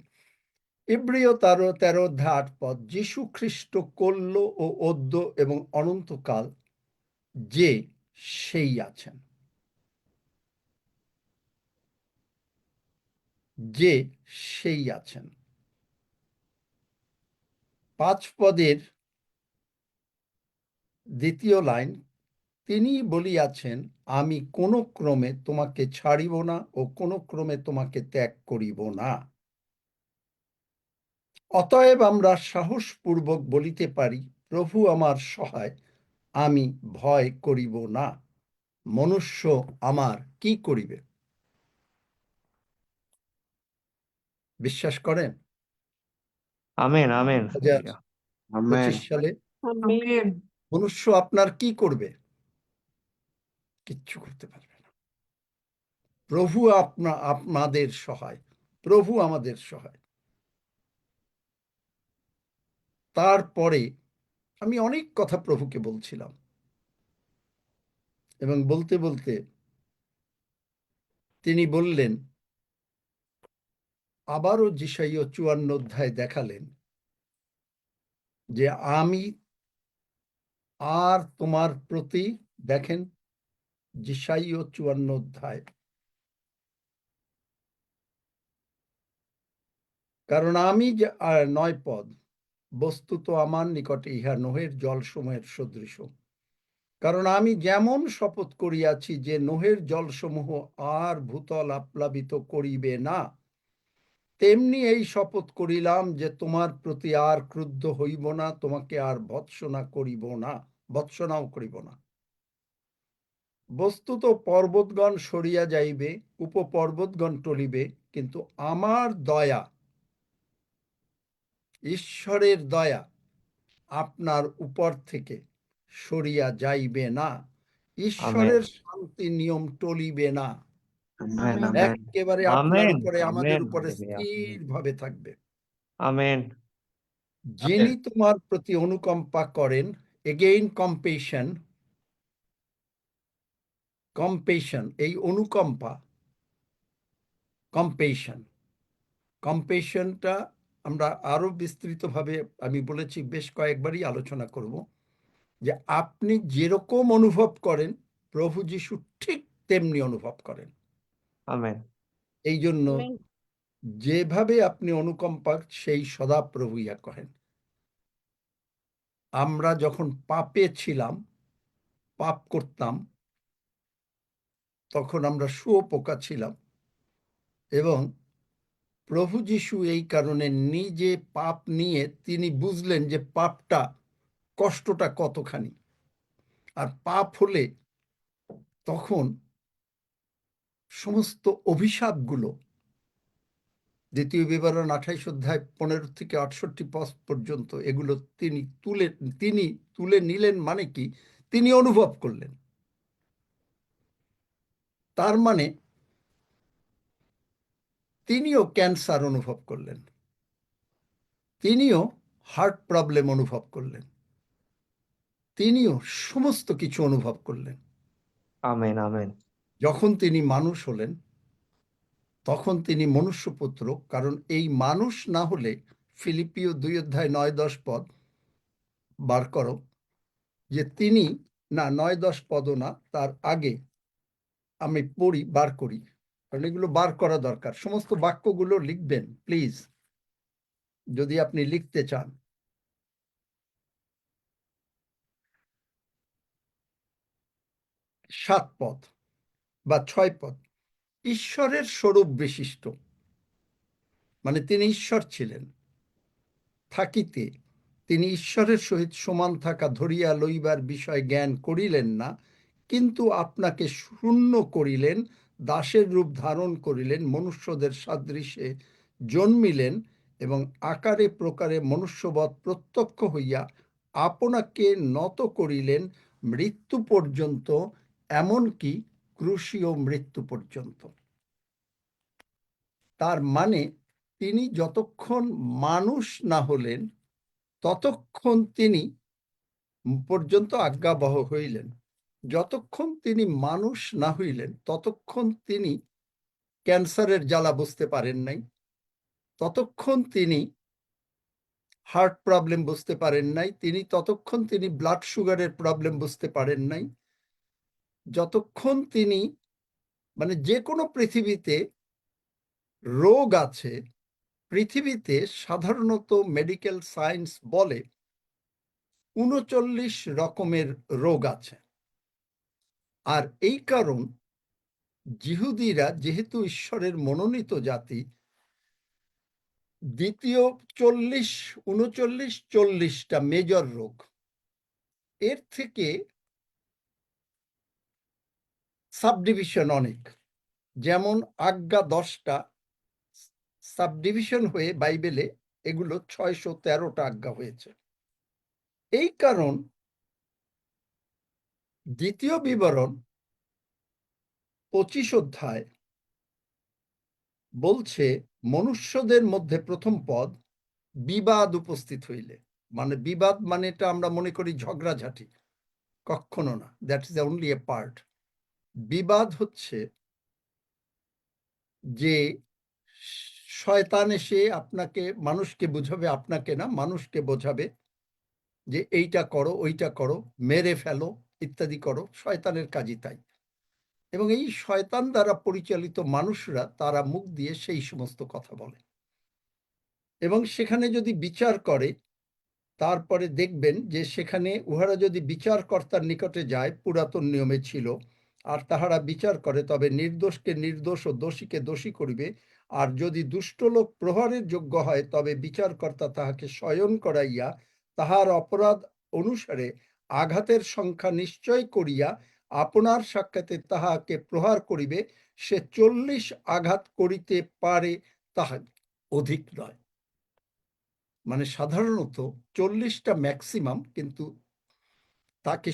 ইব্রিয় 13 অধ্যায় 8 পদ, যীশু খ্রিস্ট কল্য ও অদ্য এবং অনন্তকাল যে সেই আছেন, যে সেই আছেন। 5 পদের দ্বিতীয় লাইন, তিনি বলিয়াছেন, আমি কোনো ক্রমে তোমাকে ছাড়িব না ও কোনো ক্রমে তোমাকে ত্যাগ করিব না। অতএব আমরা সাহসপূর্বক বলিতে পারি, প্রভু আমার সহায়, আমি ভয় করিব না। মনুষ্য আমার কি করিবে? বিশ্বাস করেন আমেন আমেন 2025 সালে আমেন। আমেন। মনুষ্য আপনার কি করবে? কিচ্ছু করতে পারবে না। প্রভু আপনাদের সহায়, প্রভু আমাদের সহায়। তারপরে আমি অনেক কথা প্রভুকে বলছিলাম, এবং বলতে বলতে তিনি বললেন, আবারও যিশাইয়া 54 অধ্যায় দেখালেন যে আমি আর তোমার প্রতি, দেখেন যিশাইয়া 54 অধ্যায়, কারণ আমি যে 9 পদ, বস্তুত আমার নিকটে ইহা নোহের জলসমূহের সদৃশ। কারণ আমি যেমন শপথ করিয়াছি যে নোহের জলসমূহ আর ভূতল আপ্লাবিত করিবে না, তেমনি এই শপথ করিলাম যে তোমার প্রতি আর ক্রুদ্ধ হইব না, তোমাকে আর ভৎসনাও করিব না। বস্তুত পর্বতগণ সরিয়া যাইবে, উপপর্বতগণ টলিবে, কিন্তু আমার দয়া, ঈশ্বরের দয়া আপনার উপর থেকে সরিয়া যাইবে না। ঈশ্বরের শান্তি নিয়ম টলিবে না, একেবারে আপনার উপরে, আমাদের উপরে স্থির ভাবে থাকবে। আমেন যিনি তোমার প্রতি অনুকম্পা করেন, এগেইন কম্পেশন, এই অনুকম্পা, কম্পেশনটা আমরা আরো বিস্তৃতভাবে, আমি বলেছি বেশ কয়েকবারই আলোচনা করব, যে আপনি যেরকম অনুভব করেন প্রভু যিশু ঠিক তেমনি অনুভব করেন। আমেন এই জন্য আমেন। যেভাবে আপনি অনুকম্পা, সেই সদাপ্রভু ইহা কহেন। আমরা যখন পাপে ছিলাম, পাপ করতাম, তখন আমরা শুঁয়োপোকা ছিলাম, এবং প্রভু যিশু এই কারণে নিজে পাপ নিয়ে তিনি বুঝলেন যে পাপটা, কষ্টটা কতখানি। আর পাপ হলে তখন সমস্ত অভিশাপগুলো, দ্বিতীয় বিবরণ 28 অধ্যায় 15 থেকে 68 পদ পর্যন্ত, এগুলো তিনি তুলে নিলেন। মানে কি? তিনি অনুভব করলেন। তার মানে তিনিও ক্যান্সার অনুভব করলেন, তিনিও হার্ট প্রবলেম অনুভব করলেন, তিনিও সমস্ত কিছু অনুভব করলেন। আমেন আমেন যখন তিনি মানুষ হলেন, তখন তিনি মনুষ্যপুত্র, কারণ এই মানুষ না হলে, ফিলিপিও 2 অধ্যায় 9-10 পদ বার করো, যে তিনি, না 9-10 পদও না, তার আগে আমি পড়ি, বার করি, কারণ এগুলো বার করা দরকার। সমস্ত বাক্যগুলো লিখবেন প্লিজ, যদি আপনি লিখতে চান। সাত পদ বা ছয় পদ। ঈশ্বরের স্বরূপ বিশিষ্ট, মানে তিনি ঈশ্বর ছিলেন, থাকিতে তিনি ঈশ্বরের সহিত সমান থাকা ধরিয়া লইবার বিষয় জ্ঞান করিলেন না, কিন্তু আপনাকে শূন্য করিলেন, দাসের রূপ ধারণ করিলেন, মনুষ্যদের সাদৃশ্যে জন্মিলেন এবং আকারে প্রকারে মনুষ্যবৎ প্রত্যক্ষ হইয়া আপনাকে নত করিলেন মৃত্যু পর্যন্ত, এমনকি ক্রুশীয় মৃত্যু পর্যন্ত। তার মানে তিনি যতক্ষণ মানুষ না হলেন ততক্ষণ তিনি পর্যন্ত আজ্ঞাবহ হইলেন, যতক্ষণ তিনি মানুষ না হইলেন ততক্ষণ তিনি ক্যান্সারের জ্বালা বুঝতে পারেন নাই, ততক্ষণ তিনি হার্ট প্রবলেম বুঝতে পারেন নাই, ততক্ষণ তিনি ব্লাড সুগারের প্রবলেম বুঝতে পারেন নাই, যতক্ষণ তিনি মানে যে কোনো পৃথিবীতে রোগ আছে, পৃথিবীতে সাধারণত মেডিকেল সায়েন্স বলে ৩৯ রকমের রোগ আছে। আর এই কারণ জিহুদিরা যেহেতু ঈশ্বরের মনোনীত জাতি, দ্বিতীয় ৩৯-৪০টা মেজর রোগ, এর থেকে সাবডিভিশন অনেক, যেমন আজ্ঞা 10টা, সাবডিভিশন হয়ে বাইবেলে এগুলো ৬১৩টা আজ্ঞা হয়েছে। এই কারণ দ্বিতীয় বিবরণ 25 অধ্যায় বলছে মনুষ্যদের মধ্যে প্রথম পদ, বিবাদ উপস্থিত হইলে, মানে বিবাদ মানে এটা আমরা মনে করি ঝগড়াঝাটি, কখনো না, that is only a part. বিবাদ হচ্ছে যে শয়তান এসে আপনাকে, মানুষকে বুঝাবে, আপনাকে না, মানুষকে বোঝাবে যে এইটা করো, ওইটা করো, মেরে ফেলো, ইত্যাদি করো। শয়তানের কাজই তাই। এবং এই শয়তান দ্বারা পরিচালিত মানুষরা তারা মুখ দিয়ে সেই সমস্ত কথা বলে, এবং সেখানে যদি বিচার করে তারপরে দেখবেন যে সেখানে উহারা যদি বিচারকর্তার নিকটে যায়, পুরাতন নিয়মে ছিল, আর তাহারা বিচার করে, তবে নির্দোষকে নির্দোষ ও দোষীকে দোষী করিবে, আর যদি দুষ্ট লোক প্রহারের যোগ্য হয় তবে বিচারকর্তা তাহাকে শয়ন করাইয়া তাহার অপরাধ অনুসারে আঘাতের সংখ্যা নিশ্চয় করিয়া আপনার সাক্ষাতে তাহাকে প্রহার করিবে, সে 40 আঘাত করিতে পারে, তাহা অধিক নয়। মানে সাধারণত 40টা ম্যাক্সিমাম, কিন্তু তাকে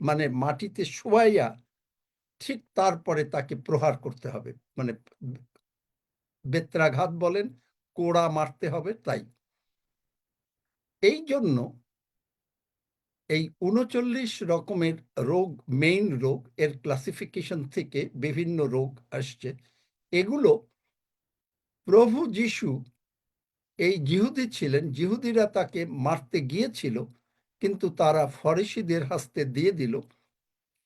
মানে মাটিতে শোয়াইয়া ঠিক তারপরে তাকে প্রহার করতে হবে, মানে বেত্রাঘাত বলেন, কোড়া মারতে হবে। তাই এই জন্য এই 39 রকমের রোগ, মেইন রোগ, এর ক্লাসিফিকেশন থেকে বিভিন্ন রোগ আসছে। এগুলো প্রভু যিশু, এই জিহুদি ছিলেন, জিহুদিরা তাকে মারতে গিয়েছিল, কিন্তু তারা ফরিসীদের হস্তে দিয়ে দিল,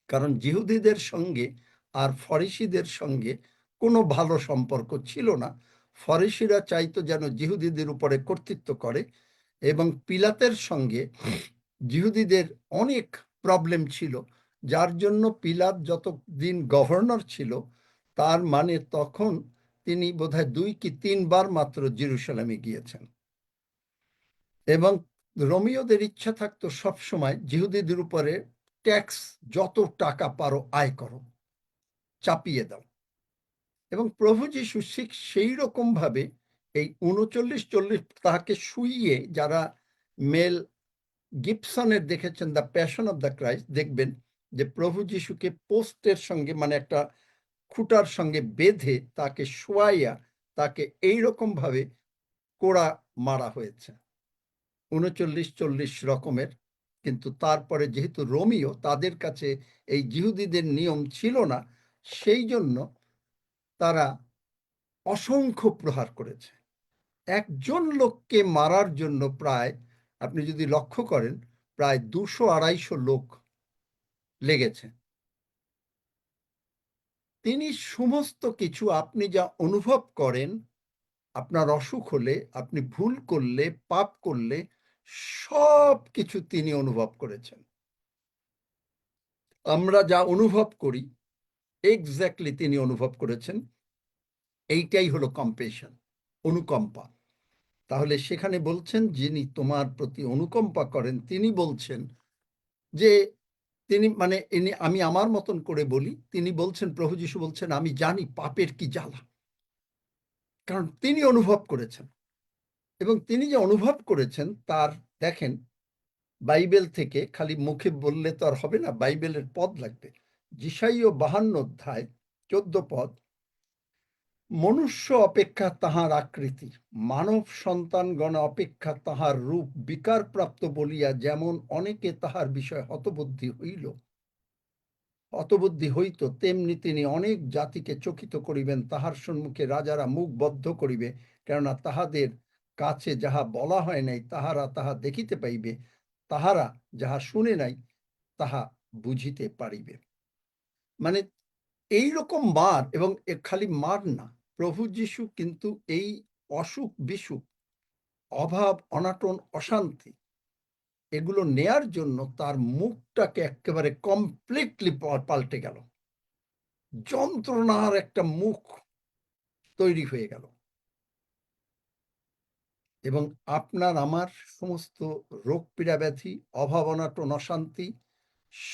কারণ জিহুদিদের সঙ্গে আর ফরিসীদের সঙ্গে কোনো ভালো সম্পর্ক ছিল না। ফরিসীরা চাইতো যেন জিহুদিদের উপরে কর্তৃত্ব করে, এবং পিলাতের সঙ্গে জিহুদিদের অনেক প্রবলেম ছিল, যার জন্য পিলাত যতদিন গভর্নর ছিল, তার মানে তখন তিনি বোধহয় 2 কি 3 বার মাত্র জেরুসালেমে গিয়েছেন। এবং রোমীয়দের ইচ্ছা থাকতো সবসময় জিহুদিদের উপরে ট্যাক্স যত টাকা পারো আয় করো, চাপিয়ে দাও। এবং প্রভু যীশু ঠিক সেই রকম ভাবে এই 39-40 তাহাকে শুইয়ে, যারা মেল গিবসনের দেখেছেন the passion of the Christ, দেখবেন যে প্রভু যীশুকে পোস্টের সঙ্গে, মানে একটা খুঁটার সঙ্গে বেঁধে তাকে শোয়াইয়া তাকে এইরকম ভাবে কোড়া মারা হয়েছে, 39-40 রকমের। কিন্তু তারপরে যেহেতু রোমীয়, তাদের কাছে এই জিহুদিদের নিয়ম ছিল না, সেই জন্য তারা অসংখ্য প্রহার করেছে। একজন লোককে মারার জন্য প্রায়, আপনি যদি লক্ষ্য করেন, প্রায় 200-250 লোক লেগেছে। তিনি সমস্ত কিছু আপনি যা অনুভব করেন, আপনার অসুখ হলে, আপনি ভুল করলে, পাপ করলে, সব কিছু তিনি অনুভব করেছেন। আমরা যা অনুভব করি এক্স্যাক্টলি তিনি অনুভব করেছেন। এইটাই হলো কম্পেশন, অনুকম্পা। তাহলে সেখানে বলছেন যিনি তোমার প্রতি অনুকম্পা করেন তিনি বলছেন যে তিনি মানে আমি আমার মতন করে বলি, তিনি বলছেন, প্রভু যীশু বলছেন, আমি জানি পাপের কি জ্বালা, কারণ তিনি অনুভব করেছেন। এবং তিনি যে অনুভব করেছেন তার দেখেন, বাইবেল থেকে খালি মুখে বললে তো আর হবে না, বাইবেলের পদ লাগবে। যিশাইয় 52 অধ্যায় 14 পদ, মনুষ্য অপেক্ষা তাহার আকৃতি, মানব সন্তানগণ অপেক্ষা তাহার রূপ বিকারপ্রাপ্ত বলিয়া যেমন অনেকে তাহার বিষয়ে হতবুদ্ধি হইত, তেমনি তিনি অনেক জাতিকে চকিত করিবেন। তাহার সম্মুখে রাজারা মুখ বদ্ধ করিবে, কেননা তাহাদের কাছে যাহা বলা হয় নাই তাহারা তাহা দেখিতে পাইবে, তাহারা যাহা শুনে নাই তাহা বুঝিতে পারিবে। মানে এইরকম মার, এবং খালি মার না, প্রভু যীশু কিন্তু এই অসুখ বিসুখ, অভাব অনাটন অশান্তি এগুলো নেয়ার জন্য তার মুখটাকে একেবারে কমপ্লিটলি পাল্টে গেল, যন্ত্রণার একটা মুখ তৈরি হয়ে গেল। এবং আপনার আমার সমস্ত রোগ পীড়া ব্যাধি, অভাব অনাটন অশান্তি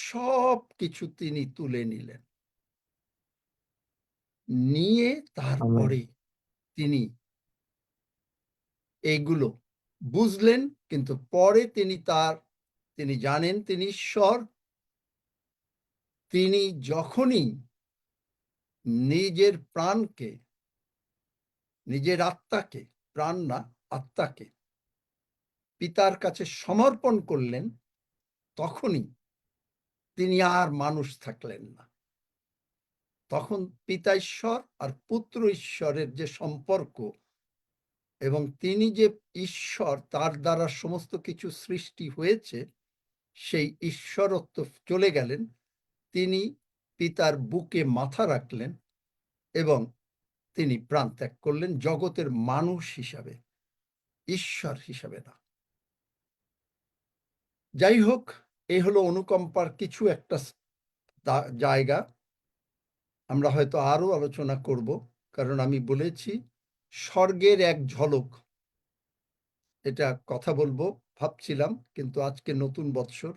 সব কিছু তিনি তুলে নিলেন, নিয়ে তারপরে তিনি এইগুলো বুঝলেন। কিন্তু পরে তিনি জানেন তিনি ঈশ্বর। তিনি যখনই নিজের প্রাণকে, নিজের আত্মাকে, প্রাণ না আত্মাকে পিতার কাছে সমর্পণ করলেন, তখনই তিনি আর মানুষ থাকলেন না। তখন পিতা ঈশ্বর আর পুত্র ঈশ্বরের যে সম্পর্ক, এবং তিনি যে ঈশ্বর, তার দ্বারা সমস্ত কিছু সৃষ্টি হয়েছে, সেই ঈশ্বরত্ব চলে গেলেন। তিনি পিতার বুকে মাথা রাখলেন এবং তিনি প্রাণ ত্যাগ করলেন, জগতের মানুষ হিসাবে, ঈশ্বর হিসাবে না। যাই হোক, এই হলো অনুকম্পার কিছু একটা জায়গা। আমরা হয়তো আরো আলোচনা করব, কারণ আমি বলেছি স্বর্গের এক ঝলক, এটা কথা বলবো ভাবছিলাম, কিন্তু আজকে নতুন বৎসর,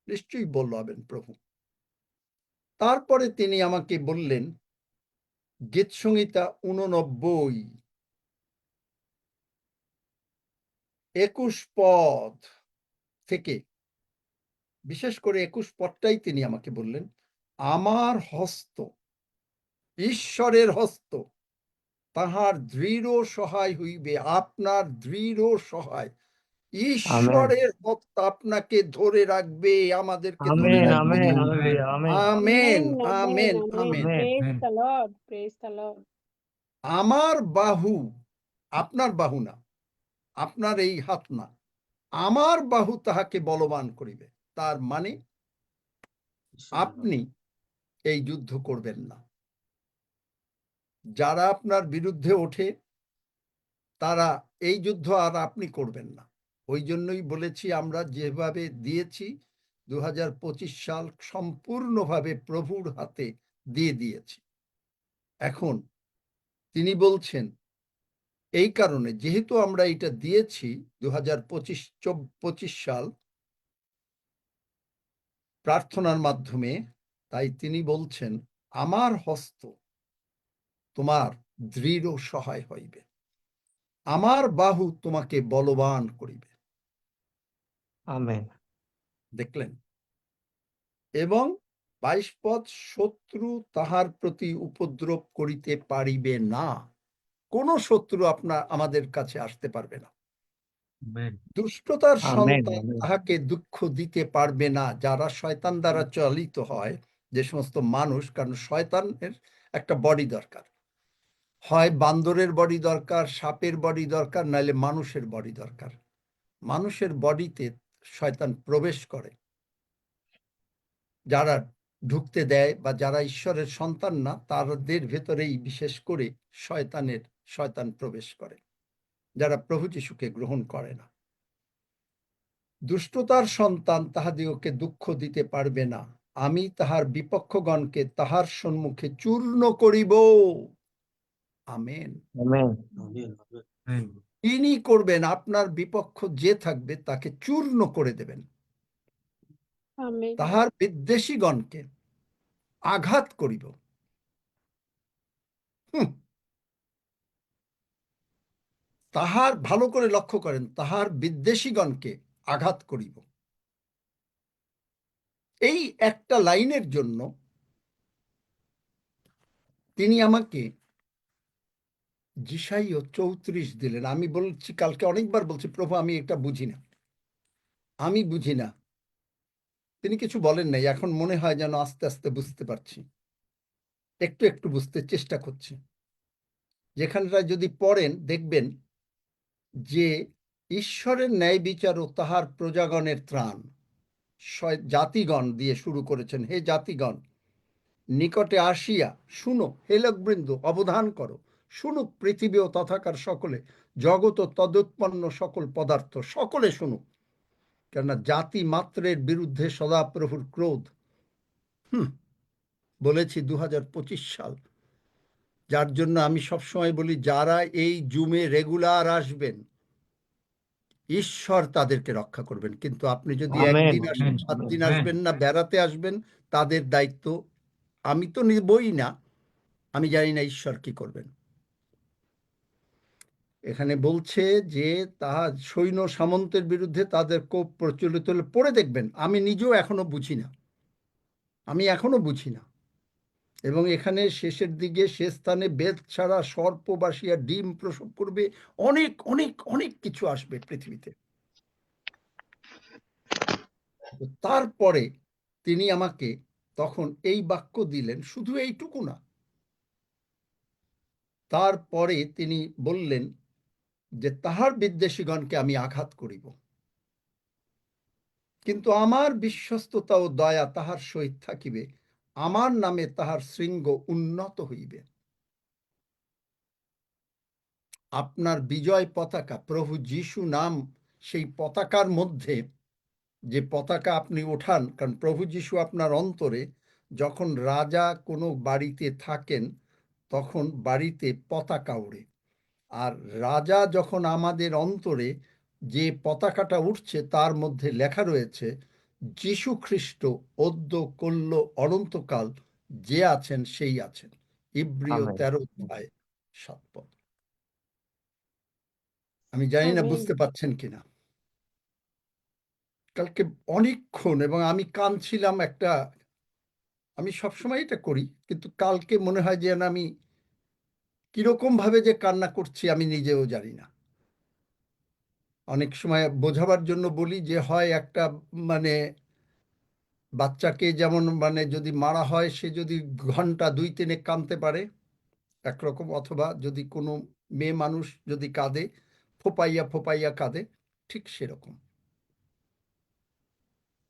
নিশ্চয়ই বলবেন প্রভু। তারপরে তিনি আমাকে বললেন গীত সংহিতা 89 21 পদ থেকে, বিশেষ করে 21 পদটাই তিনি আমাকে বললেন, আমার হস্ত, ঈশ্বরের হস্ত তাহার দৃঢ় সহায় হইবে। আপনার দৃঢ় সহায়, ঈশ্বরের হস্ত আপনাকে ধরে রাখবে, আমাদেরকে ধরে আমেন, রাখবে। Amen, hallelujah, amen. Amen, amen, amen. Praise the Lord. Praise the Lord. আমার বাহু, আপনার বাহু না, আপনার এই হাত না, আমার বাহু তাহাকে বলবান করিবে। তার মানে আপনি এই যুদ্ধ করবেন না। যারা আপনার বিরুদ্ধে ওঠে তারা এই যুদ্ধ আর আপনি করবেন না। ওই জন্যই বলেছি, আমরা যেভাবে দিয়েছি 2025 সাল সম্পূর্ণভাবে প্রভুর হাতে দিয়ে দিয়েছি। এখন তিনি বলছেন, এই কারণে যেহেতু আমরা এটা দিয়েছি 2025 সাল প্রার্থনার মাধ্যমে, তাই তিনি বলছেন, আমার হস্ত তোমার দৃঢ় সহায় হইবে, আমার বাহু তোমাকে বলবান করিবে। আমেন। দেখলেন? এবং 22 পদ, শত্রু তাহার প্রতি উপদ্রব করিতে পারিবে না। কোন শত্রু আমাদের কাছে আসতে পারবে না। দুষ্টতার আমেন, সন্তান আমেন। তাহাকে দুঃখ দিতে পারবে না। যারা শয়তান দ্বারা চালিত হয়, যে সমস্ত মানুষ, কারণ শয়তানের একটা বডি দরকার, হয় বান্দরের বডি দরকার, সাপের বডি দরকার, নাইলে মানুষের বডি দরকার। মানুষের বডিতে শয়তান প্রবেশ করে, যারা ঢুকতে দেয়, বা যারা ঈশ্বরের সন্তান না তাদের ভেতরেই বিশেষ করে শয়তান প্রবেশ করে, যারা প্রভু যীশুকে গ্রহণ করে না। দুষ্টতার সন্তান তাহাদিগকে দুঃখ দিতে পারবে না, আমি তাহার বিপক্ষগণকে তাহার সম্মুখে চূর্ণ করিব। আমেন। আমেন। তিনি করবেন, আপনার বিপক্ষ যে থাকবে তাকে চূর্ণ করে দেবেন, আমেন। তাহার বিদ্বেষীগণকে আঘাত করিব। তাহার, ভালো করে লক্ষ্য করেন, তাহার বিদ্বেষীগণকে আঘাত করিব। এই একটা লাইনের জন্য তিনি আমাকে যিশাইয় 34 দিলেন। আমি বলছি, কালকে অনেকবার বলছি, প্রভু আমি এটা বুঝি না, আমি বুঝি না। তিনি কিছু বলেন নাই, এখন মনে হয় যেন আস্তে আস্তে বুঝতে পারছি, একটু একটু বুঝতে চেষ্টা করছি। যেখানটা যদি পড়েন দেখবেন যে ঈশ্বরের ন্যায় বিচার ও তাহার প্রজাগণের ত্রাণ জাতিগণ দিয়ে শুরু করেছেন। হে জাতিগণ, নিকটে আসিয়া শুনো, হে লোকবৃন্দ অবধান করো, শুনুক পৃথিবী ও তথাকার সকলে, জগৎ ও তদুৎপন্ন সকল পদার্থ সকলে শুনুক, কেননা জাতি মাত্রের বিরুদ্ধে সদাপ্রভুর ক্রোধ। বলেছি 2025 সাল, যার জন্য আমি সবসময় বলি যারা এই জুমে রেগুলার আসবেন ঈশ্বর তাদেরকে রক্ষা করবেন, কিন্তু আপনি যদি আমেন। একদিন আসেন, 7 দিন আসবেন না, বেড়াতে আসবেন, তাদের দায়িত্ব আমি তো নিবই না, আমি জানি না ঈশ্বর কি করবেন। এখানে বলছে যে তাহা সৈন্য সামন্তের বিরুদ্ধে তাদের কোপ প্রচলিত হলে পড়ে দেখবেন, আমি নিজেও এখনো বুঝি না, আমি এখনো বুঝি না। এবং এখানে শেষের দিকে শেষ স্থানে বেদ ছাড়া সর্প বাসিয়া ডিম প্রসব করবে, অনেক অনেক অনেক কিছু আসবে পৃথিবীতে। তারপরে তিনি আমাকে তখন এই বাক্য দিলেন, শুধু এইটুকু না, তারপরে তিনি বললেন যে তাহার বিদ্বেষীগণকে আমি আঘাত করিব, কিন্তু আমার বিশ্বস্ততা ও দয়া তাহার সহিত থাকিবে, আমার নামে তাহার শৃঙ্গ উন্নত হইবে। আপনার বিজয় পতাকা প্রভু যীশু নাম, সেই পতাকার মধ্যে যে পতাকা আপনি ওঠান, কারণ প্রভু যীশু আপনার অন্তরে, যখন রাজা কোনো বাড়িতে থাকেন তখন বাড়িতে পতাকা ওড়ে, আর রাজা যখন আমাদের অন্তরে, যে পতাকাটা উঠছে তার মধ্যে লেখা রয়েছে যীশু খ্রিস্ট অদ্য কল্য অনন্তকাল যে আছেন সেই আছেন, ইব্রিয় আমেন। 13:7 পদ। আমি জানি না আমেন। বুঝতে পারছেন কিনা। কালকে অনেকক্ষণ, এবং আমি কাঁদছিলাম একটা, আমি সবসময় এটা করি, কিন্তু কালকে মনে হয় যে আমি কিরকম ভাবে যে কান্না করছি আমি নিজেও জানি না। অনেক সময় বোঝাবার জন্য বলি যে হয় একটা, মানে বাচ্চাকে যেমন, মানে যদি মারা হয় সে যদি ঘন্টা 2-3 কাঁদতে পারে একরকম, অথবা যদি কোনো মেয়ে মানুষ যদি কাঁদে, ফোপাইয়া ফোপাইয়া কাঁদে, ঠিক সেরকম।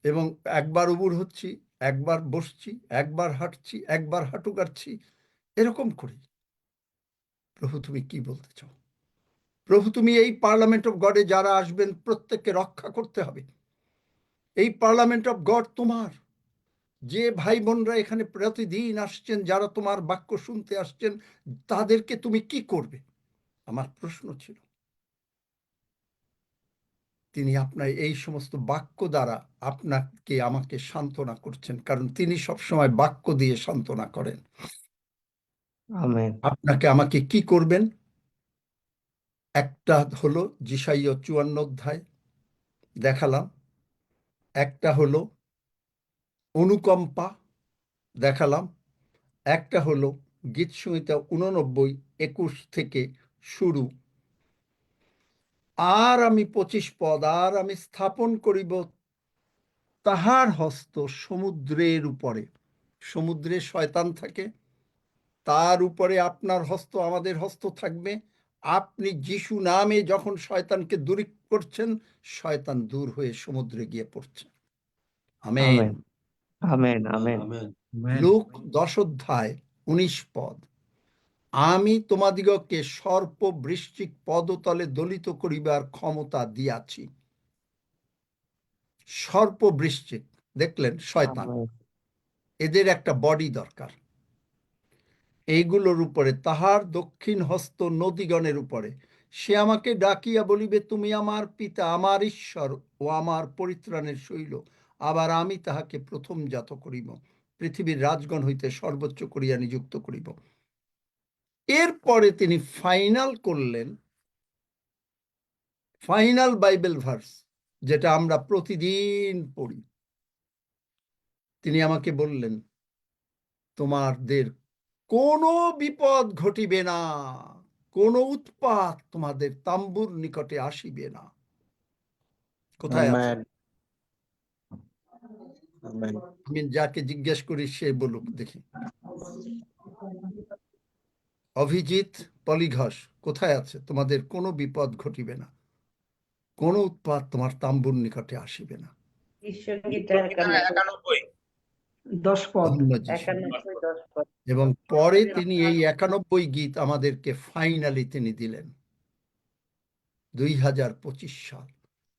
এবং একবার উবুর হচ্ছি, একবার বসছি, একবার হাঁটছি, একবার হাঁটু কাটছি, এরকম করি। প্রভু তুমি কি বলতে চাও? প্রভু তুমি এই পার্লামেন্ট অফ গডে যারা আসবেন প্রত্যেককে রক্ষা করতে হবে। এই পার্লামেন্ট অফ গড তোমার, যে ভাই বোনরা এখানে প্রতিদিন আসছেন, যারা তোমার বাক্য শুনতে আসছেন, তাদেরকে তুমি কি করবে? আমার প্রশ্ন ছিল। তিনি আপনার এই সমস্ত বাক্য দ্বারা আপনাকে আমাকে সান্ত্বনা করছেন, কারণ তিনি সবসময় বাক্য দিয়ে সান্ত্বনা করেন। আমেন। আপনাকে আমাকে কি করবেন? একটা হলো যিশাইয়া 54 অধ্যায় দেখালাম, একটা হলো অনুকম্পা দেখালাম, একটা হলো গীত সংহিতা 89:21 থেকে শুরু, আর আমি 25 পদ, আর আমি স্থাপন করিব তাহার হস্ত সমুদ্রের উপরে। সমুদ্রে শয়তান থাকে, তার উপরে আপনার হস্ত, আমাদের হস্ত থাকবে। আপনি যিশু নামে যখন শয়তানকে দূর করছেন, শয়তান দূর হয়ে সমুদ্রে গিয়ে পড়ছে। Amen. Amen. Amen. Amen. Amen. Look 10 অধ্যায় 19 পদ। আমি তোমাদিগকে সর্প বৃশ্চিক পদতলে দলিত করিবার ক্ষমতা দিয়াছি। সর্প বৃশ্চিক দেখলেন, শয়তান, আমেন। এদের একটা বডি দরকার। এইগুলোর উপরে তাহার দক্ষিণ হস্ত নদীগণের উপরে। সে আমাকে ডাকিয়া বলিবে, তুমি আমার পিতা, আমার ঈশ্বর ও আমার পরিত্রাণের শৈল। আবার আমি তাহাকে প্রথম জাত করিব, পৃথিবীর রাজগণ হইতে সর্বোচ্চ করিয়া নিযুক্ত করিব। এরপরে তিনি ফাইনাল করলেন, ফাইনাল বাইবেল ভার্স, যেটা আমরা প্রতিদিন পড়ি। তিনি আমাকে বললেন, তোমাদের কোনো বিপদ ঘটিবে না, কোনো উৎপাত তোমাদের তাম্বুর নিকটে আসিবে না। কোথায় আছে? আমেন। আমেন। আমি যাকে জিজ্ঞেস করি সে বলুক দেখি। অভিজিৎ পলিঘস, কোথায় আছে? তোমাদের কোনো বিপদ ঘটিবে না, কোনো উৎপাত তোমার তাম্বুর নিকটে আসিবে না। ঈশ্বরগীতা 91 10 পদ। ধন্য যিশু। 91 10 পদ। এবং পরে তিনি এই 91 গীত আমাদেরকে ফাইনালি তিনি দিলেন। 2025 সাল,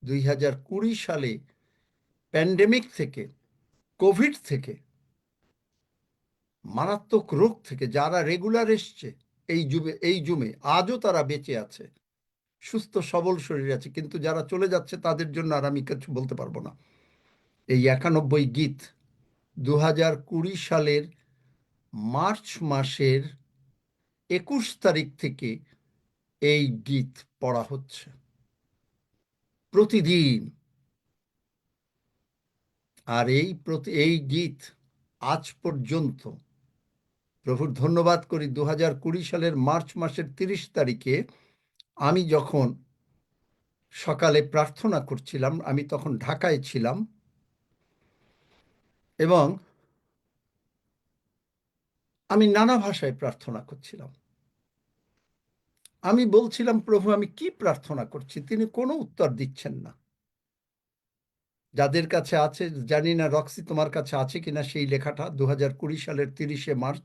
2020 সালে প্যান্ডেমিক থেকে, কোভিড থেকে, মারাত্মক রোগ থেকে যারা রেগুলার এসছে এই জুমে আজও তারা বেঁচে আছে, সুস্থ সবল শরীর আছে, কিন্তু যারা চলে যাচ্ছে তাদের জন্য আর আমি কিছু বলতে পারবো না। এই 91 গীত 2020 সালের মার্চ মাসের 21 তারিখ থেকে এই গীত পড়া হচ্ছে প্রতিদিন। আর এই গীত আজ পর্যন্ত, প্রভুর ধন্যবাদ করি, 2020 সালের মার্চ মাসের 30 তারিখে আমি যখন সকালে প্রার্থনা করছিলাম, আমি তখন ঢাকায় ছিলাম, এবং আমি নানা ভাষায় প্রার্থনা করছিলাম। আমি বলছিলাম, প্রভু আমি কি প্রার্থনা করছি, তিনি কোনো উত্তর দিচ্ছেন না। যাদের কাছে আছে, জানি না রক্সি তোমার কাছে আছে কিনা সেই লেখাটা, 2020 সালের 30শে মার্চ,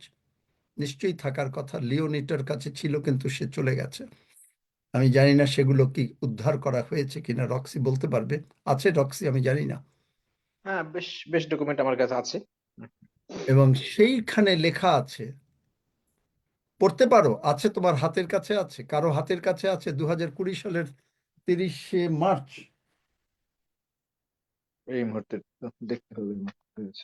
নিশ্চয়ই থাকার কথা। লিওনিটার কাছে ছিল কিন্তু সে চলে গেছে। আমি জানি না সেগুলো কি উদ্ধার করা হয়েছে কিনা, রক্সি বলতে পারবে। আছে রক্সি? আমি জানি না। হ্যাঁ, বেশ বেশ ডকুমেন্ট আমার কাছে আছে। এবং সেইখানে লেখা আছে, পড়তে পারো? আছে তোমার হাতের কাছে? আছে কারো হাতের কাছে? আছে 2020 সালের 30শে মার্চ। এই মুহূর্তে তো দেখতে হবে। হয়েছে।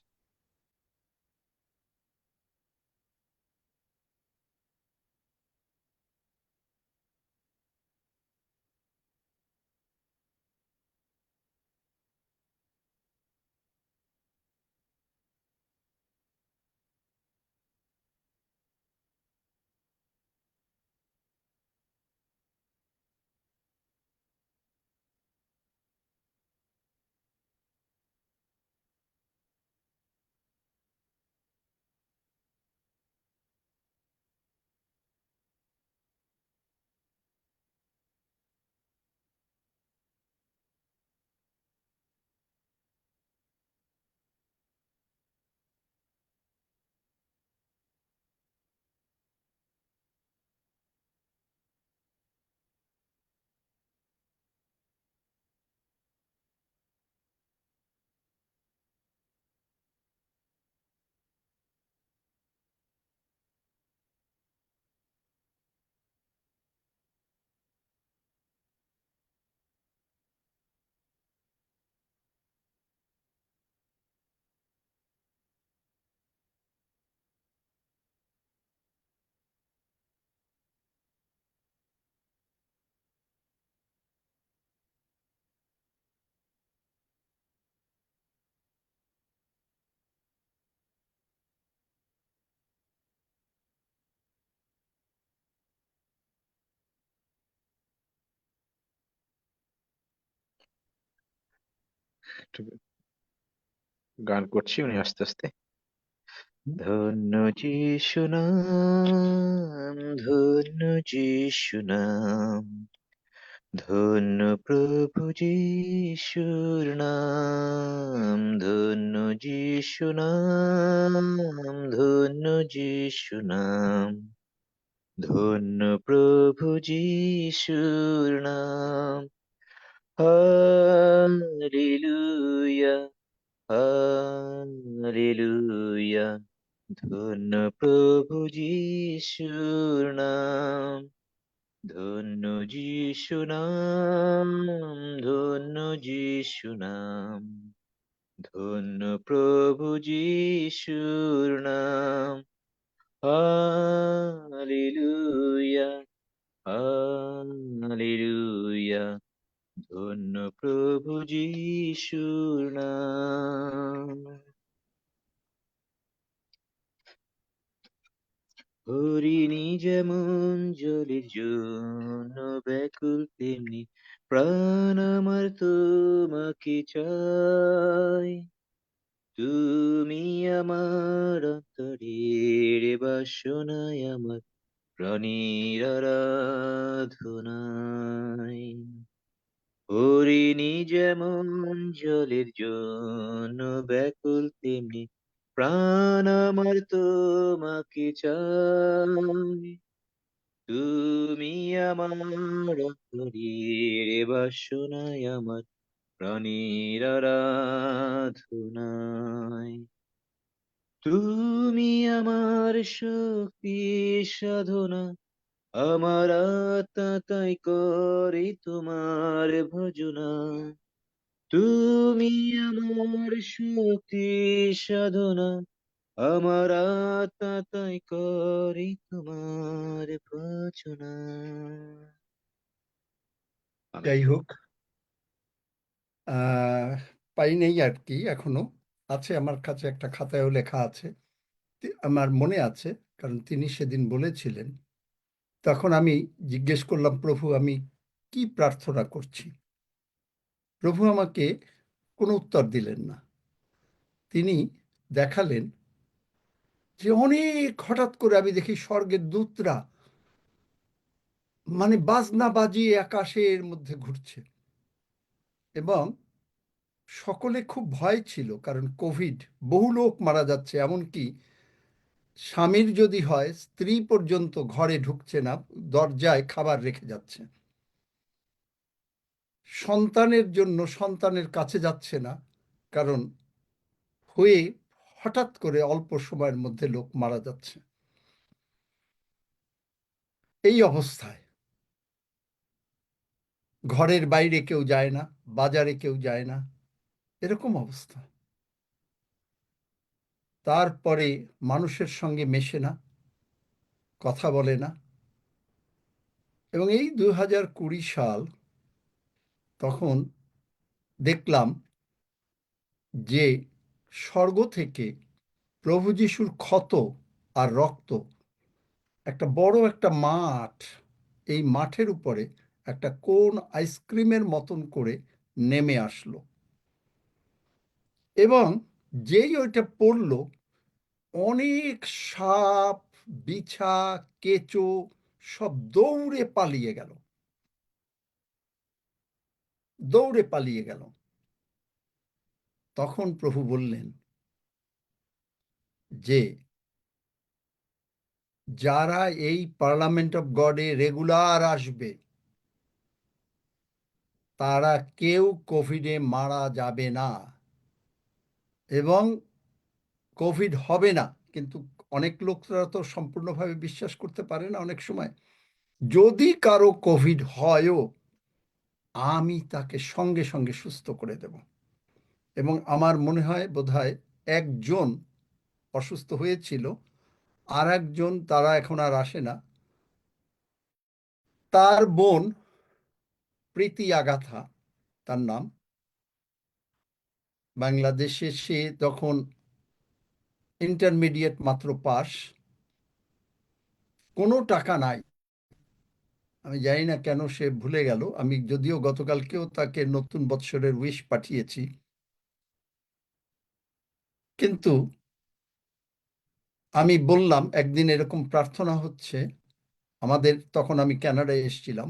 একটু গান করছি উনি আস্তে আস্তে। ধন্য যিশু নাম, ধন্য যিশু নাম, ধন্য প্রভু যিশুর নাম, ধন্য যিশু নাম, ধন্য যিশু নাম, ধন্য প্রভু যিশুর নাম। হালেলুয়া, হালেলুয়া, ধন্য প্রভু যিশুর নাম, ধন্য যিশু নাম, ধন্য যিশু নাম, ধন্য প্রভু যিশুর নাম। হালেলুয়া, হালেলুয়া, ধন্য প্রভু যিশুর নাম। হরিণী যেমন জলের জন্য ব্যাকুল, তেমনি প্রাণ আমার তোমাকে চাই। তুমি আমার অন্তরের বাসনায়, আমার প্রাণীর আরাধনায়। হরিণী যেমন জলের জন্য ব্যাকুল, তেমনি প্রাণ আমার তোমাকে চাই। তুমি আমার অন্তরের বাসনায়, আমার প্রাণীর আরাধনায়। তুমি আমার শক্তি সাধনা, আমার আত্মা তাই করে তোমার ভজনা। তুমি আমার শক্তি সাধনা, আমার আত্মা তাই করে তোমার ভজনা। আমেন। যাই হোক, পাই নেই আর কি, এখনো আছে আমার কাছে, একটা খাতায়ও লেখা আছে, আমার মনে আছে, কারণ তিনি সেদিন বলেছিলেন। তখন আমি জিজ্ঞেস করলাম, প্রভু আমি কি প্রার্থনা করছি? প্রভু আমাকে কোনো উত্তর দিলেন না। তিনি দেখালেন যে অনেক, হঠাৎ করে আমি দেখি স্বর্গের দূতরা মানে বাজনা বাজিয়ে আকাশের মধ্যে ঘুরছে, এবং সকলে খুব ভয় ছিল, কারণ কোভিড, বহু লোক মারা যাচ্ছে, এমনকি স্বামীর যদি হয়, স্ত্রী পর্যন্ত ঘরে ঢুকছে না, দরজায় খাবার রেখে যাচ্ছে। সন্তানের জন্য সন্তানের কাছে যাচ্ছে না, কারণ হয়ে হঠাৎ করে অল্প সময়ের মধ্যে লোক মারা যাচ্ছে। এই অবস্থায় ঘরের বাইরে কেউ যায় না, বাজারে কেউ যায় না, এরকম অবস্থা। তারপরে মানুষের সঙ্গে মেশে না, কথা বলে না। এবং এই 2020 সাল, তখন দেখলাম যে স্বর্গ থেকে প্রভু যিশুর ক্ষত আর রক্ত, একটা বড় একটা মাঠ, এই মাঠের উপরে একটা কোন আইসক্রিমের মতন করে নেমে আসলো, এবং যেই ওইটা পড়লো, অনেক সাপ, বিছা, কেঁচো সব দৌড়ে পালিয়ে গেল, দৌড়ে পালিয়ে গেল। তখন প্রভু বললেন যে যারা এই পার্লামেন্ট অফ গডে রেগুলার আসবে, তারা কেউ কোভিডে মারা যাবে না, এবং কোভিড হবে না। কিন্তু অনেক লোকরা তো সম্পূর্ণভাবে বিশ্বাস করতে পারে না। অনেক সময় যদি কারো কোভিড হয়ও, আমি তাকে সঙ্গে সঙ্গে সুস্থ করে দেব। এবং আমার মনে হয় বোধহয় একজন অসুস্থ হয়েছিল, আর একজন, তারা এখন আর আসে না, তার বোন প্রীতি আগাথা তার নাম। বাংলাদেশে সে তখন ইন্টারমিডিয়েট মাত্র পাস, কোনো টাকা নাই। আমি জানি না কেন সে ভুলে গেল। আমি যদিও গতকালকেও তাকে নতুন বৎসরের উইশ পাঠিয়েছি, কিন্তু আমি বললাম একদিন এরকম প্রার্থনা হচ্ছে আমাদের, তখন আমি কানাডায় এসেছিলাম।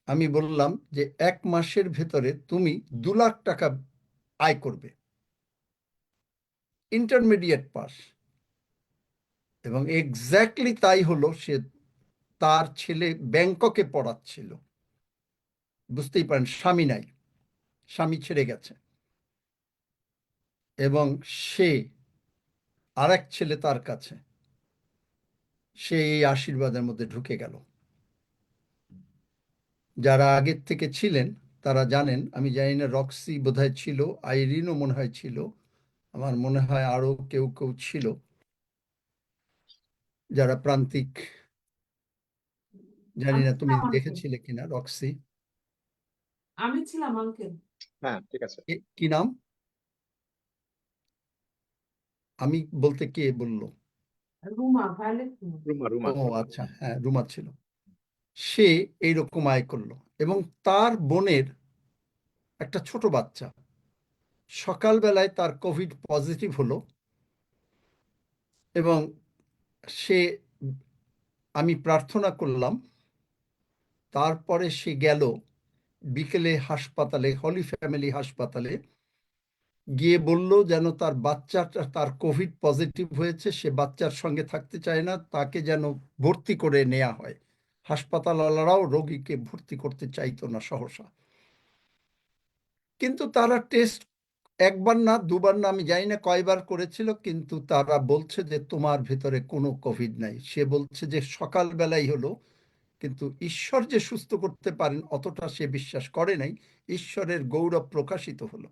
আমি বললাম যে 1 মাসের ভেতরে তুমি 2 লাখ টাকা আয় করবে। ইন্টারমিডিয়েট পাস, এবং এক্স্যাক্টলি তাই হলো। সে তার ছেলে ব্যাংককে পড়াচ্ছিল, বুঝতেই পারেন, স্বামী নাই, স্বামী ছেড়ে গেছে, এবং সে আরেক ছেলে তার কাছে, সে এই আশীর্বাদের মধ্যে ঢুকে গেল। যারা আগের থেকে ছিলেন তারা জানেন, আমি জানি না, রক্সি বোধহয় ছিল, আইরিনও মনে হয় ছিল, আমার মনে হয় আরো কেউ কেউ ছিল, যারা প্রান্তিক। জানি আমি না তুমি ছিলাম uncle, দেখেছিলে কিনা রক্সি। আমি ছিলাম আঙ্কেল। হ্যাঁ, ঠিক আছে। কি নাম? আমি বলতে কে বললো? রুমা, ভায়োলেট রুমা। রুমা ও আচ্ছা, হ্যাঁ, রুমা ছিল। সে এইরকম আয় করলো, এবং তার বোনের একটা ছোট বাচ্চা, সকালবেলায় তার কোভিড পজিটিভ হলো, এবং সে, আমি প্রার্থনা করলাম, তারপরে সে গেল বিকেলে হাসপাতালে, হলি ফ্যামিলি হাসপাতালে গিয়ে বলল যেন তার বাচ্চাটা, তার কোভিড পজিটিভ হয়েছে, সে বাচ্চার সঙ্গে থাকতে চায় না, তাকে যেন ভর্তি করে নেওয়া হয়। হাসপাতালওয়ালারাও রোগীকে ভর্তি করতে চাইতো না সহসা। কিন্তু তারা টেস্ট একবার না দুবার না, আমি জানি না কয়বার করেছিল, কিন্তু তারা বলছে যে তোমার ভেতরে কোনো কোভিড নাই। সে বলছে যে সকালবেলাই হলো, কিন্তু ঈশ্বর যে সুস্থ করতে পারেন অতটা সে বিশ্বাস করে নাই। ঈশ্বরের গৌরব প্রকাশিত হলো।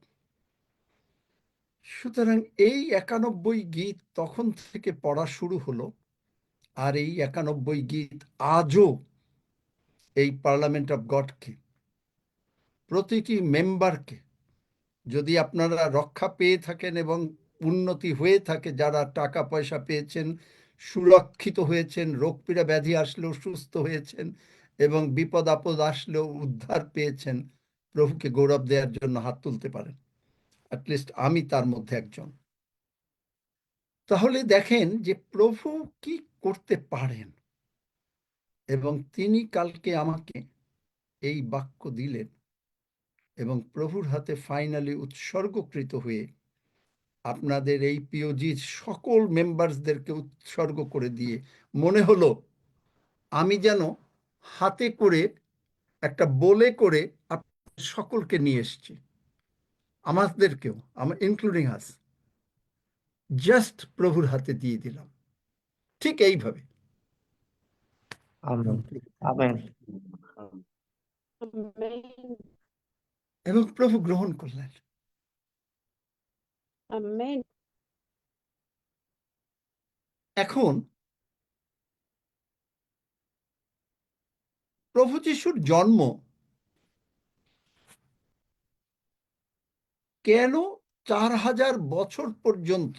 সুতরাং এই 91 গীত তখন থেকে পড়া শুরু হলো, আর এই 91 গীত আজও এই পার্লামেন্ট অফ গডকে, প্রতিটি মেম্বারকে, যদি আপনারা রক্ষা পেয়ে থাকেন এবং উন্নতি হয়ে থাকে, যারা টাকা পয়সা পেয়েছেন, সুরক্ষিত হয়েছেন, রোগ পীড়া ব্যাধি আসলেও সুস্থ হয়েছেন, এবং বিপদ আপদ আসলেও উদ্ধার পেয়েছেন, প্রভুকে গৌরব দেওয়ার জন্য হাত তুলতে পারেন। অ্যাটলিস্ট আমি তার মধ্যে একজন। তাহলে দেখেন যে প্রভু কি করতে পারেন, এবং তিনি কালকে আমাকে এই বাক্য দিলেন, এবং প্রভুর হাতে ফাইনালি উৎসর্গকৃত হয়ে আপনাদের এই পিওজির সকল মেম্বার্সদেরকে উৎসর্গ করে দিয়ে মনে হলো আমি যেন হাতে করে একটা বলে করে আপনাদের সকলকে নিয়ে এসেছি, আমাদেরকেও, ইনক্লুডিং আস, জাস্ট প্রভুর হাতে দিয়ে দিলাম, ঠিক এইভাবে। আমেন। আমেন। আমেন। এবং প্রভু গ্রহণ করলেন। আমেন। এখন প্রভু যিশুর জন্ম কেন 4000 বছর পর্যন্ত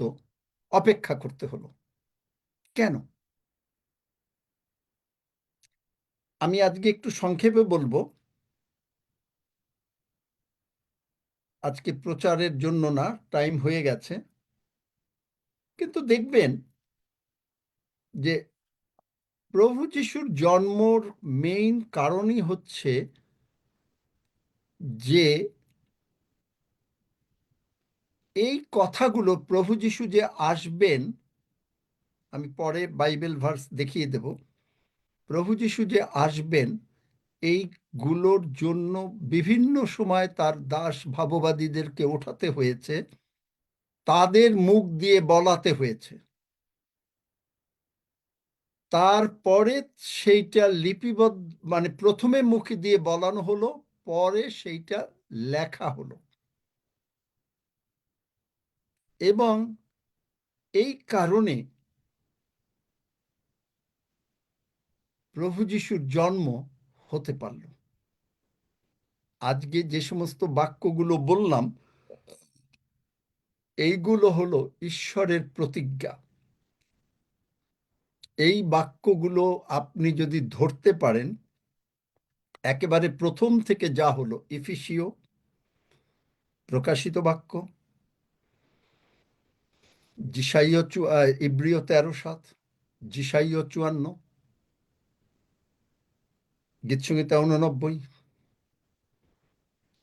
অপেক্ষা করতে হলো? কেন? আমি আজকে একটু সংক্ষেপে বলবো, আজকে প্রচারের জন্য না, টাইম হয়ে গেছে। কিন্তু দেখবেন যে প্রভু যিশুর জন্মর মেইন কারণই হচ্ছে যে এই কথাগুলো, প্রভু যিশু যে আসবেন, আমি পরে বাইবেল ভার্স দেখিয়ে দেব, প্রভু যিশু যে আসবেন এইগুলোর জন্য বিভিন্ন সময় তার দাস ভাববাদীদেরকে ওঠাতে হয়েছে, তাদের মুখ দিয়ে বলাতে হয়েছে, তারপরে সেইটা লিপিবদ্ধ, মানে প্রথমে মুখ দিয়ে বলানো হলো, পরে সেইটা লেখা হলো। এবং এই কারণে প্রভু যিশুর জন্ম হতে পারল। আজকে যে সমস্ত বাক্যগুলো বললাম, এইগুলো হলো ঈশ্বরের প্রতিজ্ঞা। এই বাক্যগুলো আপনি যদি ধরতে পারেন, একেবারে প্রথম থেকে যা হলো, এফেসীয়, প্রকাশিত বাক্য, যিশাইয়, ইব্রিয় 13:7, যিশাইয় 54, গীতসংহিতা 89,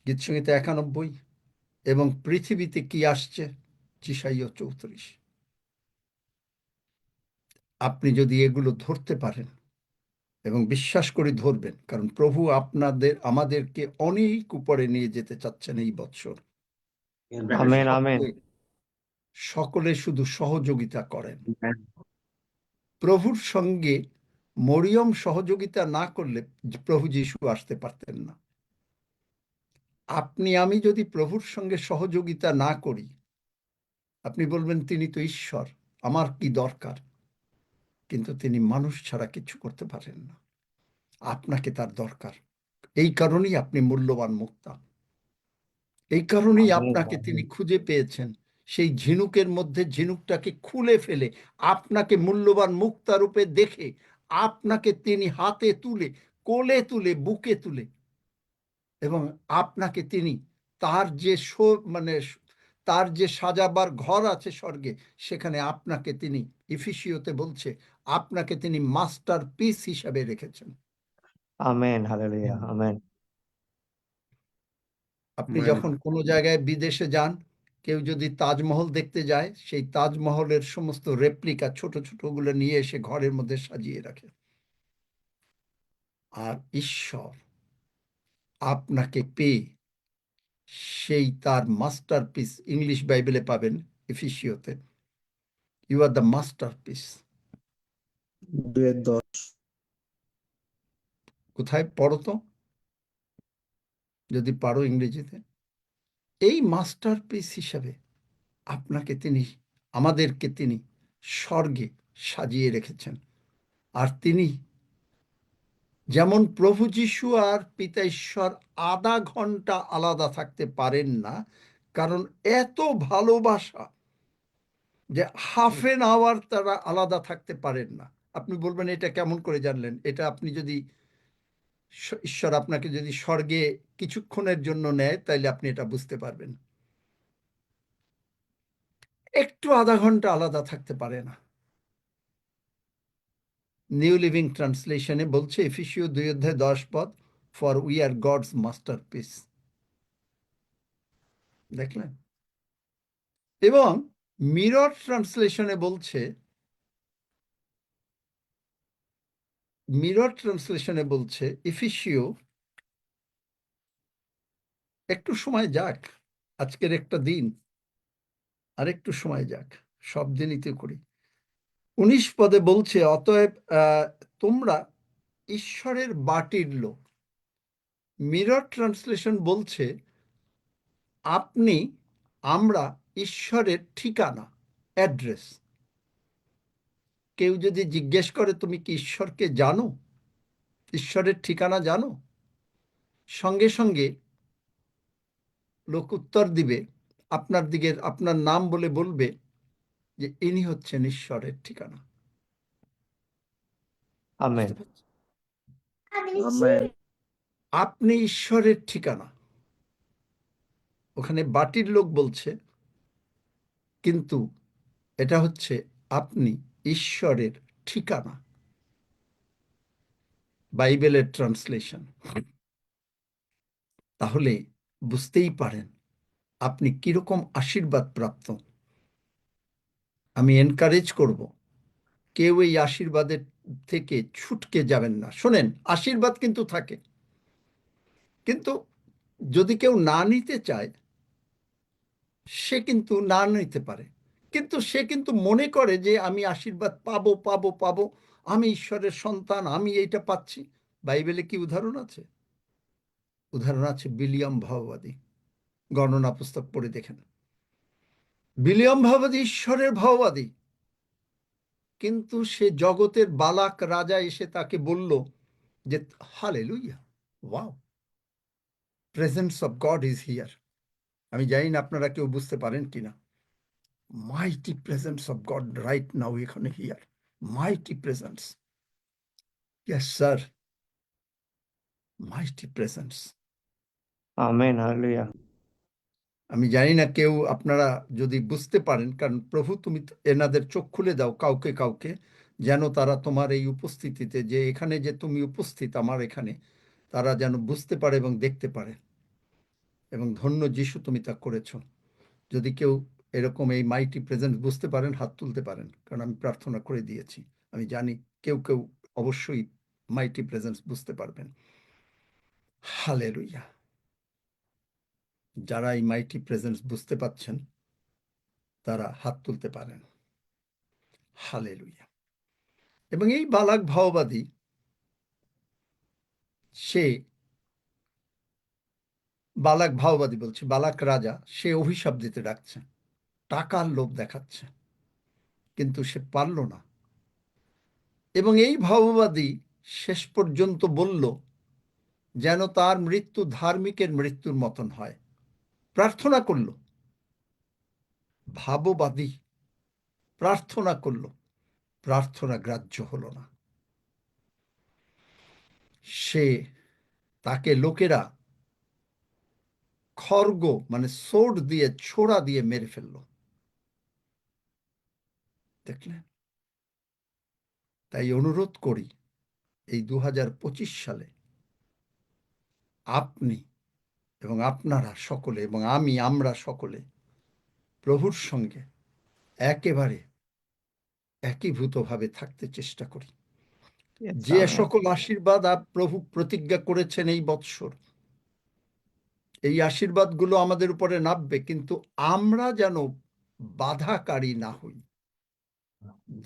গীতসংহিতা 91, এবং পৃথিবীতে কি আসছে, যিশাইয়া 34। আপনি যদি এগুলো ধরতে পারেন এবং বিশ্বাস করে ধরবেন, কারণ প্রভু আমাদেরকে অনেক উপরে নিয়ে যেতে চাচ্ছেন এই বৎসর। আমেন আমেন সকলে শুধু সহযোগিতা করেন। প্রভুর সঙ্গে মরিয়ম সহযোগিতা না করলে প্রভু যিশু আসতে পারতেন না। আমি যদি প্রভুর সঙ্গে সহযোগিতা না করি, আপনি বলবেন তিনি তো ঈশ্বর, আমার কি দরকার? কিন্তু তিনি মানুষ ছাড়া কিছু করতে পারেন না। আপনাকে তার দরকার। এই কারণেই আপনি মূল্যবান মুক্তা। এই কারণেই আপনাকে তিনি খুঁজে পেয়েছেন। সেই ঝিনুকের মধ্যে ঝিনুকটাকে খুলে ফেলে আপনাকে মূল্যবান মুক্তা রূপে দেখে আপনাকে তিনি হাতে তুলে, কোলে তুলে, বুকে তুলে, এবং আপনাকে তিনি তার যে তার যে সাজাবার ঘর আছে স্বর্গে, সেখানে আপনাকে তিনি, ইফিসিওতে বলছে, আপনাকে তিনি মাস্টার পিস হিসাবে রেখেছেন। আমেন হালেলুয়া আমেন আপনি যখন কোনো জায়গায় বিদেশে যান, কেউ যদি তাজমহল দেখতে যায়, সেই তাজমহলের সমস্ত রেপ্লিকা ছোট ছোট গুলো নিয়ে এসে ঘরের মধ্যে সাজিয়ে রাখে। আর ঈশ্বর আপনাকে পেয়ে সেই তার মাস্টারপিস, ইংলিশ বাইবেলে পাবেন এফিসিওতে, ইউ আর দ্য মাস্টারপিস। কোথায় পড়ো তো, যদি পারো ইংরেজিতে। এই মাস্টারপিস হিসাবে আপনাকে তিনি, আমাদেরকে তিনি স্বর্গে সাজিয়ে রেখেছেন। আর তিনি যেমন প্রভু যিশু আর পিতা ঈশ্বর আধা ঘন্টা আলাদা থাকতে পারেন না, কারণ এত ভালোবাসা যে হাফ এন আওয়ার তারা আলাদা থাকতে পারেন না। আপনি বলবেন এটা কেমন করে জানলেন? এটা আপনি যদি ঈশ্বর আপনাকে যদি স্বর্গে কিছুক্ষণের জন্য নেয়, তাইলে আপনি এটা বুঝতে পারবেন। একটু আধা ঘন্টা আলাদা থাকতে পারে না। নিউ লিভিং ট্রান্সলেশনে বলছে, Ephesians 2:10, for we are God's masterpiece. দেখলেন? এবং মিরর ট্রান্সলেশনে বলছে, এফিসিও, একটু সময় যাক, আজকের একটা দিন, আর একটু সময় যাক, সব দিনই তো করি। 19 পদে বলছে, অতএব তোমরা ঈশ্বরের বাটির লোক। মিরর ট্রান্সলেশন বলছে, আমরা ঈশ্বরের ঠিকানা, অ্যাড্রেস। কেউ যদি জিজ্ঞেস করে তুমি কি ঈশ্বরকে জানো, ঈশ্বরের ঠিকানা জানো, সঙ্গে সঙ্গে লোক উত্তর দিবে, আপনার নাম বলে বলবে যে ইনি হচ্ছেন ঈশ্বরের ঠিকানা। আমেন আপনি ঈশ্বরের ঠিকানা। ওখানে বাটির লোক বলছে, কিন্তু এটা হচ্ছে আপনি ঈশ্বরের ঠিকানা, বাইবেলের ট্রান্সলেশন। তাহলে বুঝতেই পারেন আপনি কিরকম আশীর্বাদ প্রাপ্ত। আমি এনকারেজ করব, কেউ এই আশীর্বাদের থেকে ছুটকে যাবেন না। শোনেন, আশীর্বাদ কিন্তু থাকে, কিন্তু যদি কেউ না নিতে চায়, সে কিন্তু না নিতে পারে। কিন্তু সে কিন্তু মনে করে যে আমি আশীর্বাদ পাবো পাবো পাবো, আমি ঈশ্বরের সন্তান, আমি এইটা পাচ্ছি। বাইবেলে কি উদাহরণ আছে? উদাহরণ আছে বিলিয়াম ভাববাদী। গণনা পুস্তক পড়ে দেখেন। বিলিয়াম ভাববাদী ঈশ্বরের ভাববাদী, কিন্তু সে জগতের বালাক রাজা এসে তাকে বলল যে hallelujah, wow, presence of God is here. আমি জানি না আপনারা কেউ বুঝতে পারেন কিনা। Mighty presence of God right now এখানে here, mighty presence. Yes sir, mighty presence. Amen hallelujah আমি জানি না কেউ আপনারা যদি বুঝতে পারেন, কারণ প্রভু তুমি এনাদের চোখ খুলে দাও কাউকে কাউকে, যেন তারা তোমার এই উপস্থিতিতে, যে এখানে যে তুমি উপস্থিত আমার এখানে, তারা যেন বুঝতে পারে এবং দেখতে পারে। এবং ধন্য যিশু, তুমি তা করেছ। যদি কেউ এরকম এই মাইটি প্রেজেন্স বুঝতে পারেন, হাত তুলতে পারেন, কারণ আমি প্রার্থনা করে দিয়েছি। আমি জানি কেউ কেউ অবশ্যই মাইটি প্রেজেন্স বুঝতে পারবেন। হালেলুয়া। যারা এই মাইটি প্রেজেন্স বুঝতে পাচ্ছেন তারা হাত তুলতে পারেন। হালেলুয়া। এবং এই বালাক ভাওবাদী সে বালাক ভাওবাদী বলছে, বালাক রাজা, সে অভিশাপ দিতে ডাকছে, টাকার লোভ দেখাচ্ছে, কিন্তু সে পারল না। এবং এই ভাওবাদী শেষ পর্যন্ত বলল যেন তার মৃত্যু ধার্মিকের মৃত্যুর মতন হয়, প্রার্থনা করল। ভাববাদী প্রার্থনা করল, প্রার্থনা গ্রাহ্য হলো না। সে তাকে লোকেরা খড়গ মানে সোর্ড দিয়ে, ছোড়া দিয়ে মেরে ফেলল। দেখলেন? তাই অনুরোধ করি, এই 2025 সালে আপনি এবং আপনারা সকলে এবং আমরা সকলে প্রভুর সঙ্গে একেবারে একীভূতভাবে থাকতে চেষ্টা করি। Yes, যে amen. সকল আশীর্বাদ প্রভু প্রতিজ্ঞা করেছেন এই বৎসর, এই আশীর্বাদগুলো আমাদের উপরে নামবে, কিন্তু আমরা যেন বাধাকারী না হই।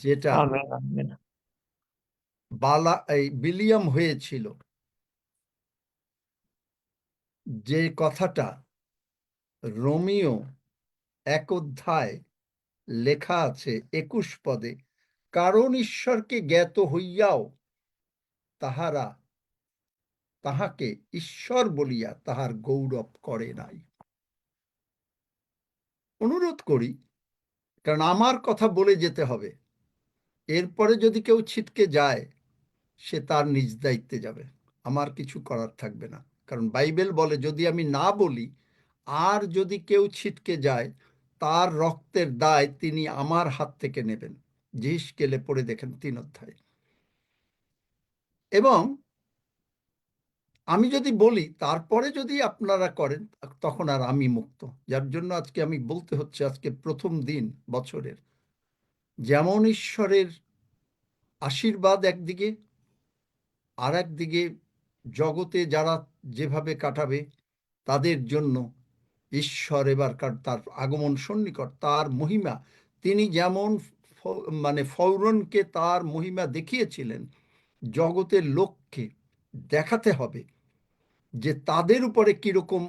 যেটা Amen, amen. এই বিলিয়াম হয়েছিল, যে কথাটা রোমিও 1 অধ্যায় লেখা আছে 21 পদে, কারণ ঈশ্বরকে জ্ঞাত হইয়াও তাহারা তাহাকে ঈশ্বর বলিয়া তাহার গৌরব করে নাই। অনুরোধ করি, কারণ আমার কথা বলে যেতে হবে, এরপরে যদি কেউ ছিটকে যায় সে তার নিজ দায়িত্বে যাবে, আমার কিছু করার থাকবে না। কারণ বাইবেল বলে যদি আমি না বলি আর যদি কেউ ছিটকে যায়, তার রক্তের দায় তিনি আমার হাত থেকে নেবেন। জিহিসকেলে পড়ে দেখেন 3 অধ্যায়। এবং আমি যদি বলি তারপরে যদি আপনারা করেন, তখন আর আমি মুক্ত। যার জন্য আজকে আমি বলতে হচ্ছে, আজকে প্রথম দিন বছরের, যেমন ঈশ্বরের আশীর্বাদ একদিকে, আর একদিকে জগতে যারা যেভাবে কাটাবে তাদের জন্য ঈশ্বর এবার তার আগমন সন্নিকট, তার মহিমা, তিনি যেমন মানে ফৌরনকে তার মহিমা দেখিয়েছিলেন, জগতের লোককে দেখাতে হবে যে তাদের উপরে কিরকম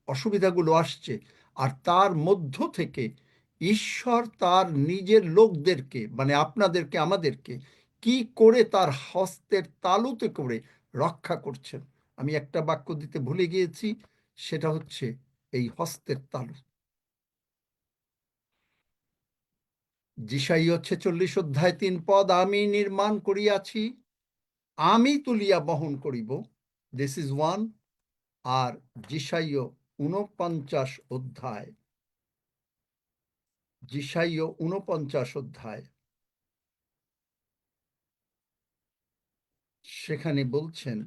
অসুবিধাগুলো আসছে, আর তার মধ্য থেকে ঈশ্বর তার নিজের লোকদেরকে মানে আপনাদেরকে আমাদেরকে কি করে তার হস্তের তালুতে করে রক্ষা করছেন। আমি একটা বাক্য দিতে ভুলে গিয়েছি, সেটা হচ্ছে এই হস্তের তালু। যিশাইয়া 46 অধ্যায় 3 পদ, আমি নির্মাণ করিয়াছি, আমি তুলিয়া বহন করিব। This is 1। আর যিশাইয়া 49 অধ্যায়, যিশাইয়া 49 অধ্যায়, সেখানে বলছেন,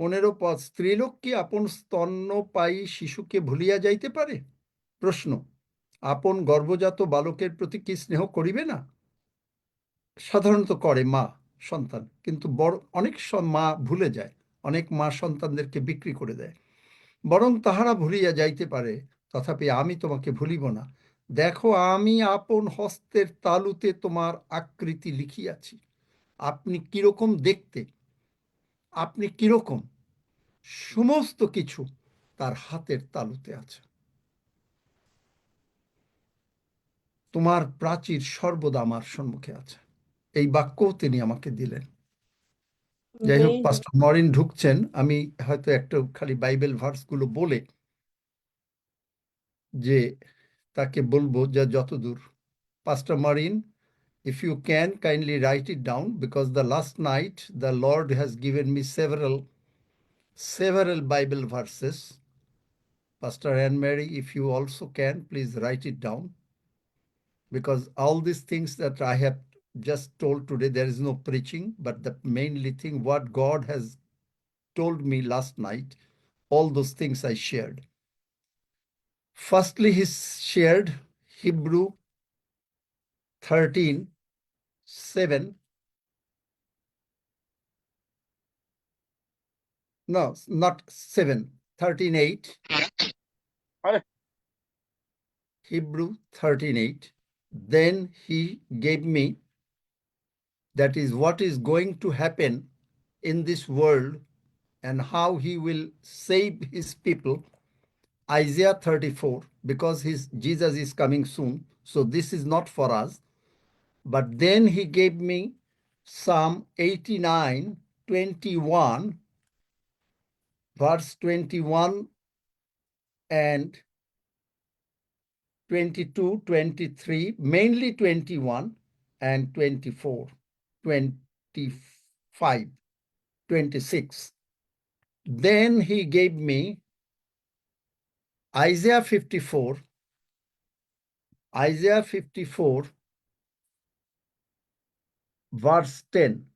পনেরো পদ, স্ত্রীলোক কি আপন স্তন্যপায়ী শিশুকে ভুলিয়া যাইতে পারে? প্রশ্ন, আপন গর্ভজাত বালকের প্রতি কি স্নেহ করিবে না? সাধারণত করে মা সন্তান, কিন্তু বড় অনেক মা ভুলে যায়, অনেক মা সন্তানদেরকে বিক্রি করে দেয়। বরং তাহারা ভুলিয়া যাইতে পারে, তথাপি আমি তোমাকে ভুলিব না। দেখো, আমি আপন হস্তের তালুতে তোমার আকৃতি লিখিয়াছি। আপনি কিরকম দেখতে, আপনি কিরকম, সমস্ত কিছু তার হাতের তালুতে আছে। তোমার প্রাচীর সর্বদা আমার সম্মুখে আছে। এই বাক্যও তিনি আমাকে দিলেন। যাই হোক, Amen. পাস্টর মরিন ঢুকছেন, আমি হয়তো একটা খালি বাইবেল ভার্সগুলো বলে যে তাকে বলবো যা যতদূর। পাস্টর mooring, if you can kindly write it down, because the last night the Lord has given me several Bible verses. Pastor Anne Mary, if you also can, please write it down, because all these things that I have just told today. There is no preaching, but the mainly thing what God has told me last night, all those things I shared. Firstly, he shared Hebrew 13:7. No, not 7, 13:8. Hebrew 13:8. Then he gave me, that is what is going to happen in this world and how he will save his people. Isaiah 34, because Jesus is coming soon. So this is not for us. But then he gave me Psalm 89:21, verse 21 and 22, 23, mainly 21 and 24, 25, 26. Then he gave me Isaiah 54, verse 10.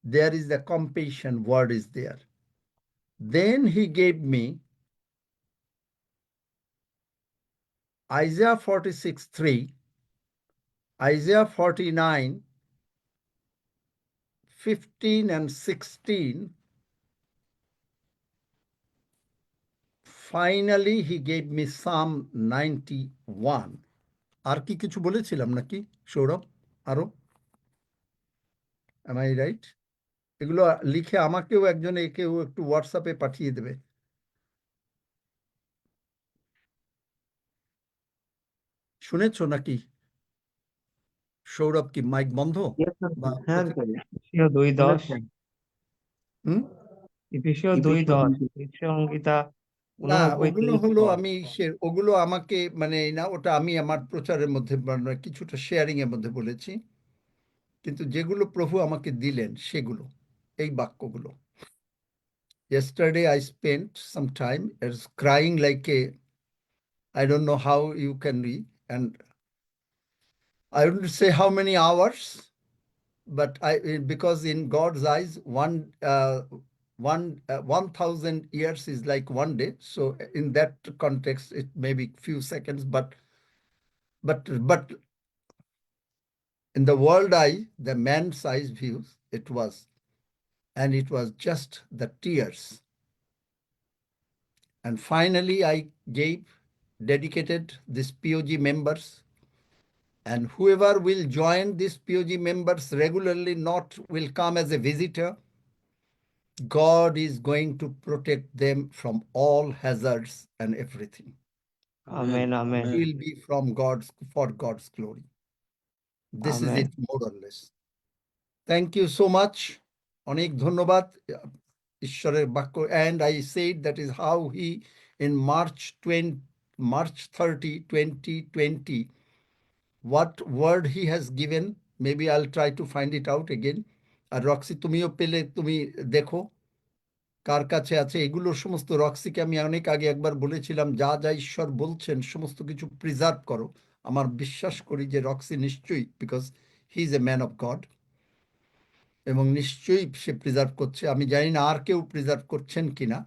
There is the compassion word is there. Then he gave me Isaiah 46:3, Isaiah 49:15 and 16. Finally, he gave me Psalm 91. আর কি কিছু বলেছিলাম নাকি সৌরভ আরো? Am I right? এগুলো লিখে আমাকেও একজন একেও একটু হোয়াটসঅ্যাপে পাঠিয়ে দেবে। শুনেছো নাকি সৌরভ? কি মাইক বন্ধ? হ্যাঁ এফেসীয় 2:10, এফেসীয় 2:10, সংহিতা না 89, ওগুলো হলো আমি ওগুলো আমাকে মানে না, ওটা আমি আমার প্রচারের মধ্যে কিছুটা শেয়ারিং এর মধ্যে বলেছি, কিন্তু যেগুলো প্রভু আমাকে দিলেন সেগুলো এই বাক্যগুলো। Yesterday I spent some time as crying like a, I don't know how you can be, and I wouldn't say how many hours, but because in God's eyes 1,000 years is like one day. So in that context, it may be few seconds, but in the world eye, the man's eyes views, it was just the tears. And finally, I dedicated this POG members, and whoever will join these POG members regularly, not will come as a visitor. God is going to protect them from all hazards and everything. Amen, amen. It will be from for God's glory. This is it, more or less. Thank you so much. অনেক ধন্যবাদ ঈশ্বরের বাক্য। And I said that is how he in March 30, 2020, what word he has given. Maybe I'll try to find it out again. আর Roxy তুমিও পেলে তুমি দেখো কার কাছে আছে এগুলো সমস্ত। রক্সিকে আমি অনেক আগে একবার বলেছিলাম যা যা ঈশ্বর বলছেন সমস্ত কিছু প্রিজার্ভ করো। আমার বিশ্বাস করি যে রক্সি নিশ্চয়ই, because he is a man of god, এবং নিশ্চয়ই সে প্রিজার্ভ করছে। আমি জানি না আর কেউ প্রিজার্ভ করছেন কিনা।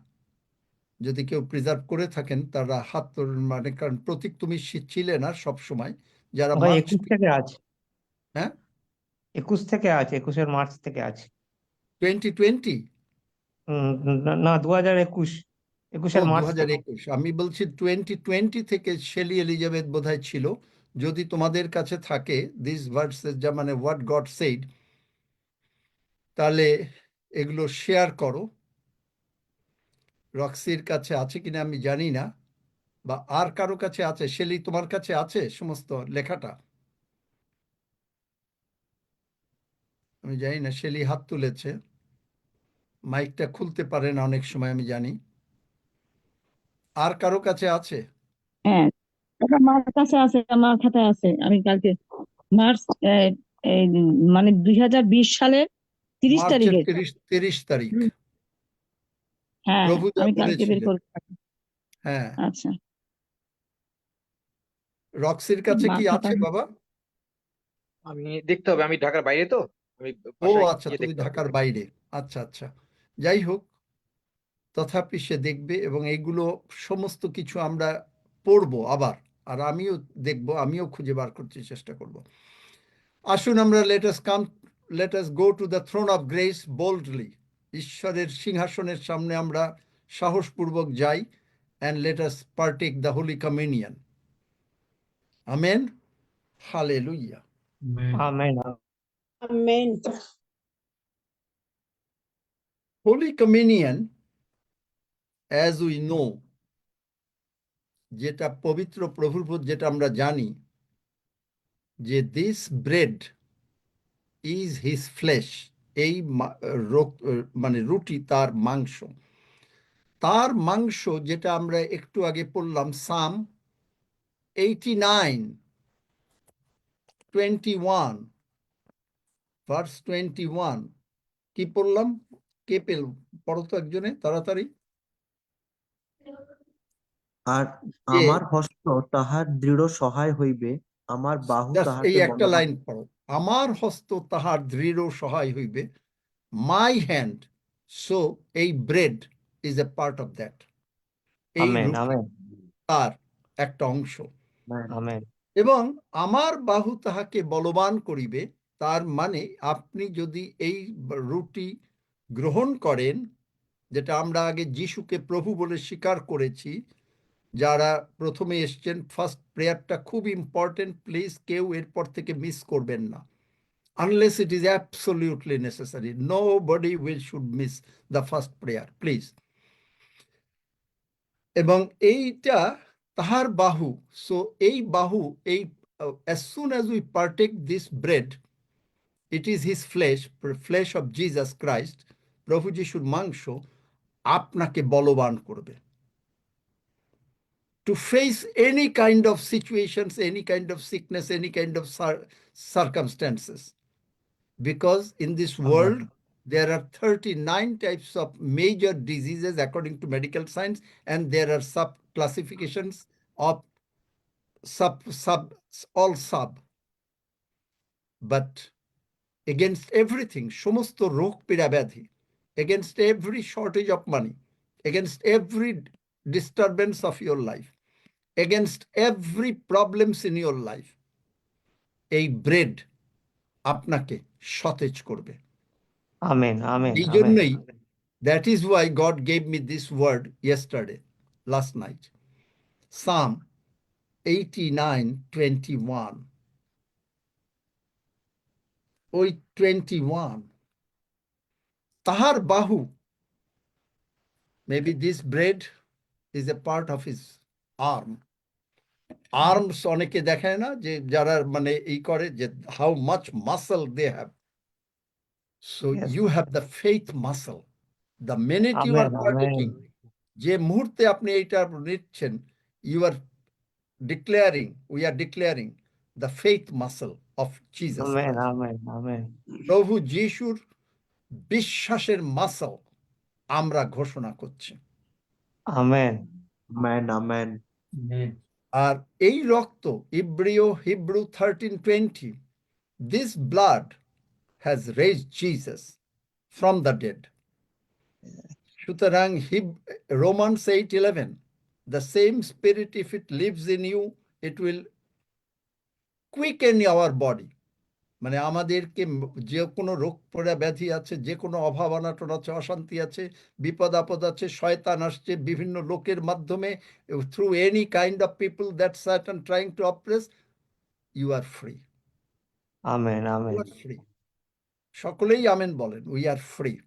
যদি কেউ প্রিজার্ভ করে থাকেন তারা হাত মানে, কারণ প্রতীক তুমি ছিলে না সব সময়, যারা 21 থেকে আছে। হ্যাঁ 21 থেকে আছে, 21 মার্চ থেকে আছে। 2020 না 2021, 21 মার্চ। 2021 আমি বলছি 2020 থেকে শেলি এলিজাবেথ বোধহয় ছিল। যদি তোমাদের কাছে থাকে দিস ভার্সেস, যা মানে হোয়াট গড সেড, তাহলে এগুলো শেয়ার করো। রক্সির কাছে আছে কিনা আমি জানি না, বা আর কারো কাছে আছে। শেলি তোমার কাছে আছে সমস্ত লেখাটা? আমি জানি না। শেলি হাত তুলেছে, মাইকটা খুলতে পারে না অনেক সময় আমি জানি। আর কারো কাছে আছে? হ্যাঁ আমার কাছে আছে, আমার খাতায় আছে। আমি কালকে মার্চ মানে 2020 সালের 30 মার্চের তারিখে। 30 তারিখ হ্যাঁ প্রভু যা আমি কালকে বের বলেছিলেন। করে। হ্যাঁ আচ্ছা রক্সির কাছে কি মাথা আছে বাবা? আমি দেখতে হবে, আমি ঢাকার বাইরে তো, আমি ও বাসায় আচ্ছা, গিয়ে তুমি দেখতে হবে। ঢাকার বাইরে। আচ্ছা আচ্ছা, যাই হোক, তথাপি সে দেখবে এবং এইগুলো সমস্ত কিছু আমরা পড়বো আবার, আর আমিও দেখবো, আমিও খুঁজে বার করতে চেষ্টা করব। আসুন আমরা let us go to the throne of grace boldly. ঈশ্বরের সিংহাসনের সামনে আমরা সাহসপূর্বক যাই, and let us partake the holy communion. Amen. Hallelujah. Amen. Amen. Holy communion, as we know, যেটা পবিত্র প্রভুর ভোজ, যেটা আমরা জানি যে this bread is his flesh, এই মানে রুটি তার মাংস। তার মাংস যেটা আমরা একটু আগে পড়লাম, সাম 89:21 ভার্স 21, কি পড়লাম? কে পেল? পড়ো তো একজনে তাড়াতাড়ি। আর যে আমার হস্ত তাহার দৃঢ় সহায় হইবে, আমার বাহু just এই তাহাকে একটা বলবান। লাইন পড়ো, আমার হস্ত তাহার দৃঢ় সহায় হইবে, মাই হ্যান্ড। সো এই bread is a part of that, এই আমেন। রুটি আমেন। তার একটা অংশ। আমেন। এবং আমার বাহু তাহাকে বলবান করিবে, তার মানে আপনি যদি এই রুটি গ্রহণ করেন, যেটা আমরা আগে যিশুকে প্রভু বলে স্বীকার করেছি, যারা প্রথমে এসছেন, ফার্স্ট প্রেয়ারটা খুব ইম্পর্টেন্ট, প্লিজ কেউ এরপর থেকে মিস করবেন না, unless it is absolutely necessary, nobody should miss the first prayer, please. এবং এইটা তাহার বাহু, সো এই বাহু, এই as soon as we partake this bread, it is his flesh of Jesus Christ, প্রভু যিশুর মাংস, আপনাকে বলবান করবে to face any kind of situations, any kind of sickness, any kind of circumstances, because in this world there are 39 types of major diseases according to medical science, and there are sub classifications of all sub, but against everything, সমস্ত রোগ পীড়া ব্যাধি, against every shortage of money, against every disturbance of your life, against every problems in your life, এই bread আপনাকে সতেজ করবে। Amen. Amen. এই amen. জন্যই, that is why God gave me this word yesterday, last night, Psalm 89:21, ওই 21, তাহার বাহু, maybe this bread is a part of his arm. Arms অনেকে দেখায় না, যে যারা মানে এই করে, যে how much muscle they have, so Yes. You have the faith muscle, the minute you are amen. Partaking, যে মুহূর্তে আপনি এইটা নিচ্ছেন, you are declaring, we are declaring the faith muscle of Jesus amen. Christ. Amen. Amen. প্রভু যিশুর বিশ্বাসের muscle আমরা ঘোষণা করছি। আমেন। আমেন। আমেন। আর এই রক্ত, Hebrew 13:20, this blood has raised Jesus from the dead. সুতরাং Romans 8:11, the same spirit, if it lives in you, it will quicken our body. মানে আমাদেরকে, যে কোনো রোগ পীড়া ব্যাধি আছে, যে কোনো অভাব অনাটন আছে, অশান্তি আছে, বিপদ আপদ আছে, শয়তান আসছে বিভিন্ন লোকের মাধ্যমে, through any kind of people that Satan trying to oppress, you are free. Amen. Amen. You are free. সকলেই আমেন বলেন, we are free.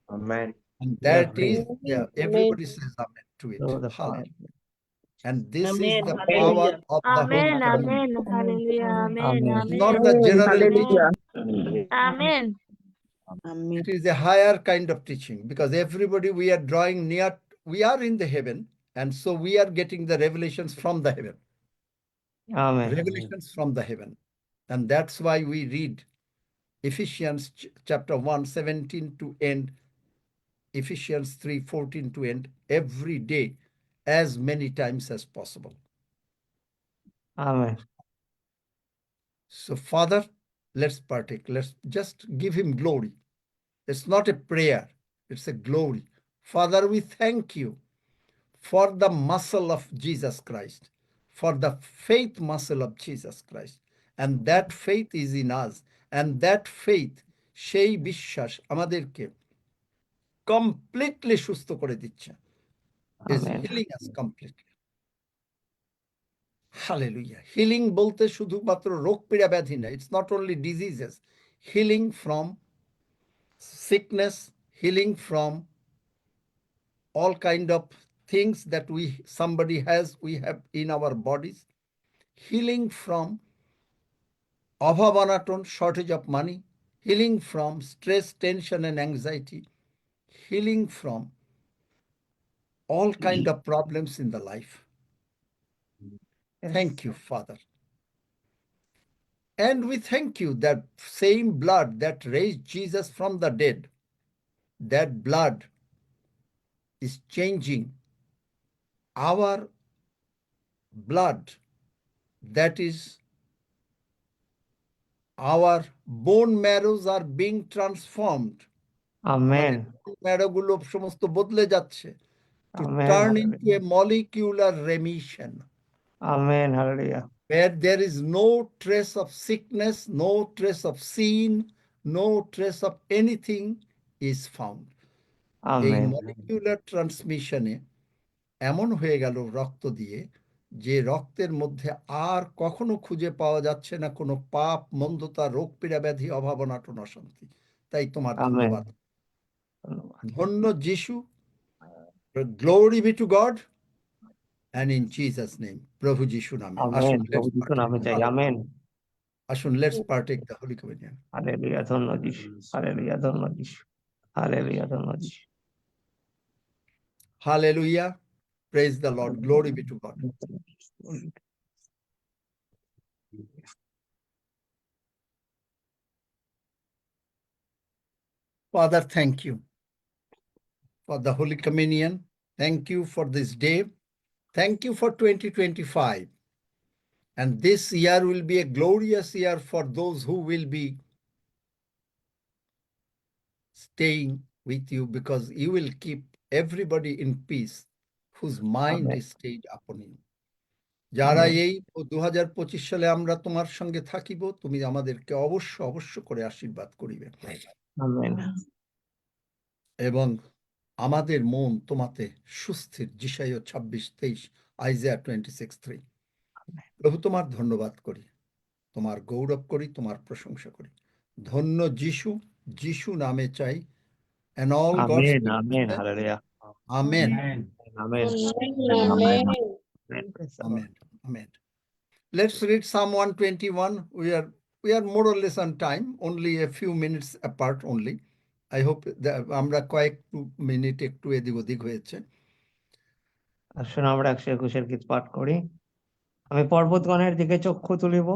Amen. And We are that free. is, yeah, everybody says amen to it. Through the power. Hallelujah. And this is Amen. the power Hallelujah. of the Holy Amen. Communion. Amen. Hallelujah. Amen. Amen. It's not Amen. the general teaching. Amen. It is a higher kind of teaching, because everybody, we are drawing near, we are in the heaven, and so we are getting the revelations from the heaven. Amen. Revelations from the heaven. And that's why we read Ephesians chapter 1:17 to end, Ephesians 3:14 to end, every day, as many times as possible. Amen. So, Father, Let's partake. Let's just give him glory. It's not a prayer, it's a glory. Father, we thank you for the muscle of Jesus Christ, for the faith muscle of Jesus Christ. And that faith is in us. And that faith, সেই বিশ্বাস আমাদেরকে completely সুস্থ করে দিচ্ছে. Is Amen. healing us completely. Hallelujah. Healing বলতে শুধুমাত্র রোগ পীড়া ব্যাধি না. It's not only diseases. Healing from sickness, healing from all kind of things that somebody has, we have in our bodies. Healing from অভাব অনাটন, shortage of money. Healing from stress, tension and anxiety. Healing from all kind of problems in the life. Yes. Thank you, Father. And we thank you that same blood that raised Jesus from the dead, that blood is changing our blood, that is, our bone marrows are being transformed. Amen. ম্যারোগুলো সমস্ত বদলে যাচ্ছে to Amen. turn into a molecular remission, Amen. Hallelujah. where there is no trace of sickness, no trace of sin, no trace of anything is found. এই Amen. Molecular ট্রান্সমিশনে এমন হয়ে গেল রক্ত দিয়ে যে রক্তের মধ্যে আর কখনো খুঁজে পাওয়া যাচ্ছে না কোনো পাপ, মন্দতা, রোগ পীড়া ব্যাধি, অভাব অনাটন, অশান্তি। তাই তোমার Amen. ধন্যবাদ। ধন্যবাদ। ধন্য যিশু, glory B two god, and in Jesus name, প্রভু যিশু নামে। Amen. আসুন, প্রভু let's যিশু নামে partake. চাই। Amen. আসুন, let's partake the Holy Communion. Hallelujah, ধন্য যিশু। হালেলুয়া, ধন্য যিশু। হালেলুয়া, ধন্য যিশু। Hallelujah. Praise the Lord. Glory be to God. Father, thank you for the Holy Communion. Thank you for this day. Thank you for 2025. And this year will be a glorious year for those who will be staying with you, because you will keep everybody in peace whose mind Amen. is stayed upon you. যারা Amen. এই 2025 সালে আমরা তোমার সঙ্গে থাকিব, তুমি আমাদেরকে অবশ্য করে আশীর্বাদ করিবে Amen. এবং আমাদের মন তোমাতে সুস্থির। যিশাইয়া 26:23, আইজায়া 26:3। প্রভু, তোমার ধন্যবাদ করি, তোমার গৌরব করি, তোমার প্রশংসা করি। ধন্য যিশু, যিশু নামে চাই। And all God's Amen. people Amen. say, Hallelujah. Amen. Amen. Amen. Praise the Lord. Amen. Amen. Let's read Psalm 121. We are more or less on time, only a few minutes apart only. I hope that আমরা কয়েক minute একটু এদিক ওদিক হয়েছে। আসুন আমরা 121 গীত পাঠ করি। আমি পর্বতগণের দিকে চক্ষু তুলিব,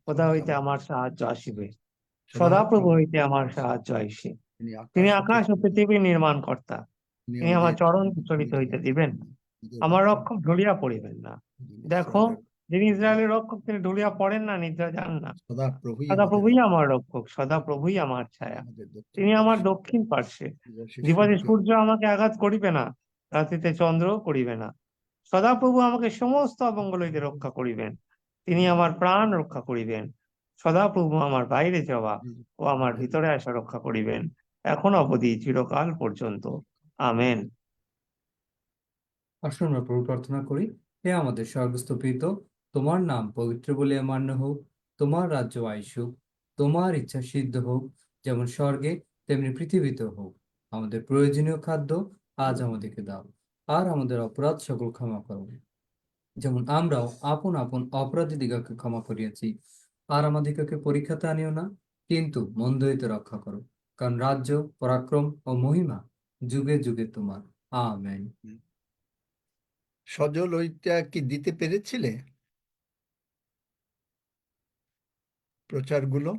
কোথা হইতে আমার সাহায্য আসিবে। সদাপ্রভু হইতে আমার সাহায্য আইসে। তিনি আকাশ ও পৃথিবী নির্মাণ কর্তা। তিনি আমার চরণ বিচলিত হইতে দিবেন। আমার রক্ষক ঢুলিয়া পড়িবেন না। দেখো, যিনি ইসরায়েলের রক্ষক তিনি ঢুলিয়া পড়েন না, নিদ্রা যান না। সদাপ্রভুই আমার রক্ষক, সদাপ্রভুই আমার ছায়া। তিনি আমার দক্ষিণ পার্শ্বে। দিবসে সূর্য আমাকে আঘাত করিবে না, রাত্রিতে চন্দ্রও করিবে না। সদাপ্রভু আমাকে সমস্ত অমঙ্গল হইতে রক্ষা করিবেন। তিনি আমার প্রাণ রক্ষা করিবেন। সদাপ্রভু আমার বাইরে যাওয়া ও আমার ভিতরে আসা রক্ষা করিবেন, এখন অবধি চিরকাল পর্যন্ত। আমেন। আসুন আমরা প্রভু প্রার্থনা করি। হে আমাদের স্বর্গস্থ পিতা, তোমার নাম পবিত্র বলিয়া মান্য হোক, তোমার রাজ্য আইসুক, তোমার ইচ্ছা সিদ্ধ হোক, যেমন স্বর্গে তেমনি পৃথিবীতে হোক। আমাদের প্রয়োজনীয় খাদ্য আজ আমাদেরকে দাও, আর আমাদের অপরাধ সকল ক্ষমা করো, যেমন আমরাও আপন আপন অপরাধীদিগকে ক্ষমা করিয়াছি। আর আমাদিগকে পরীক্ষাতে আনিও না, কিন্তু মন্দ হইতে রক্ষা করো, কারণ রাজ্য, পরাক্রম ও মহিমা যুগে যুগে তোমার। আমেন। সজল ওইটা কি দিতে পেরেছিলে প্রচারগুলো?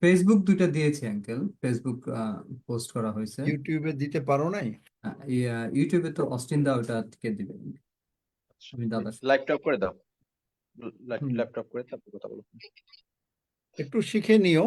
ফেসবুক দুইটা দিয়েছি আঙ্কেল, ফেসবুক পোস্ট করা হয়েছে। ইউটিউবে দিতে পারো নাই? ইউটিউবে তো অস্টিন দা ওটা থেকে দিবেন। আমি দাদা লাইভ টপ করে দাও, ল্যাপটপ করে তারপর কথা বলো। একটু শিখে নিও।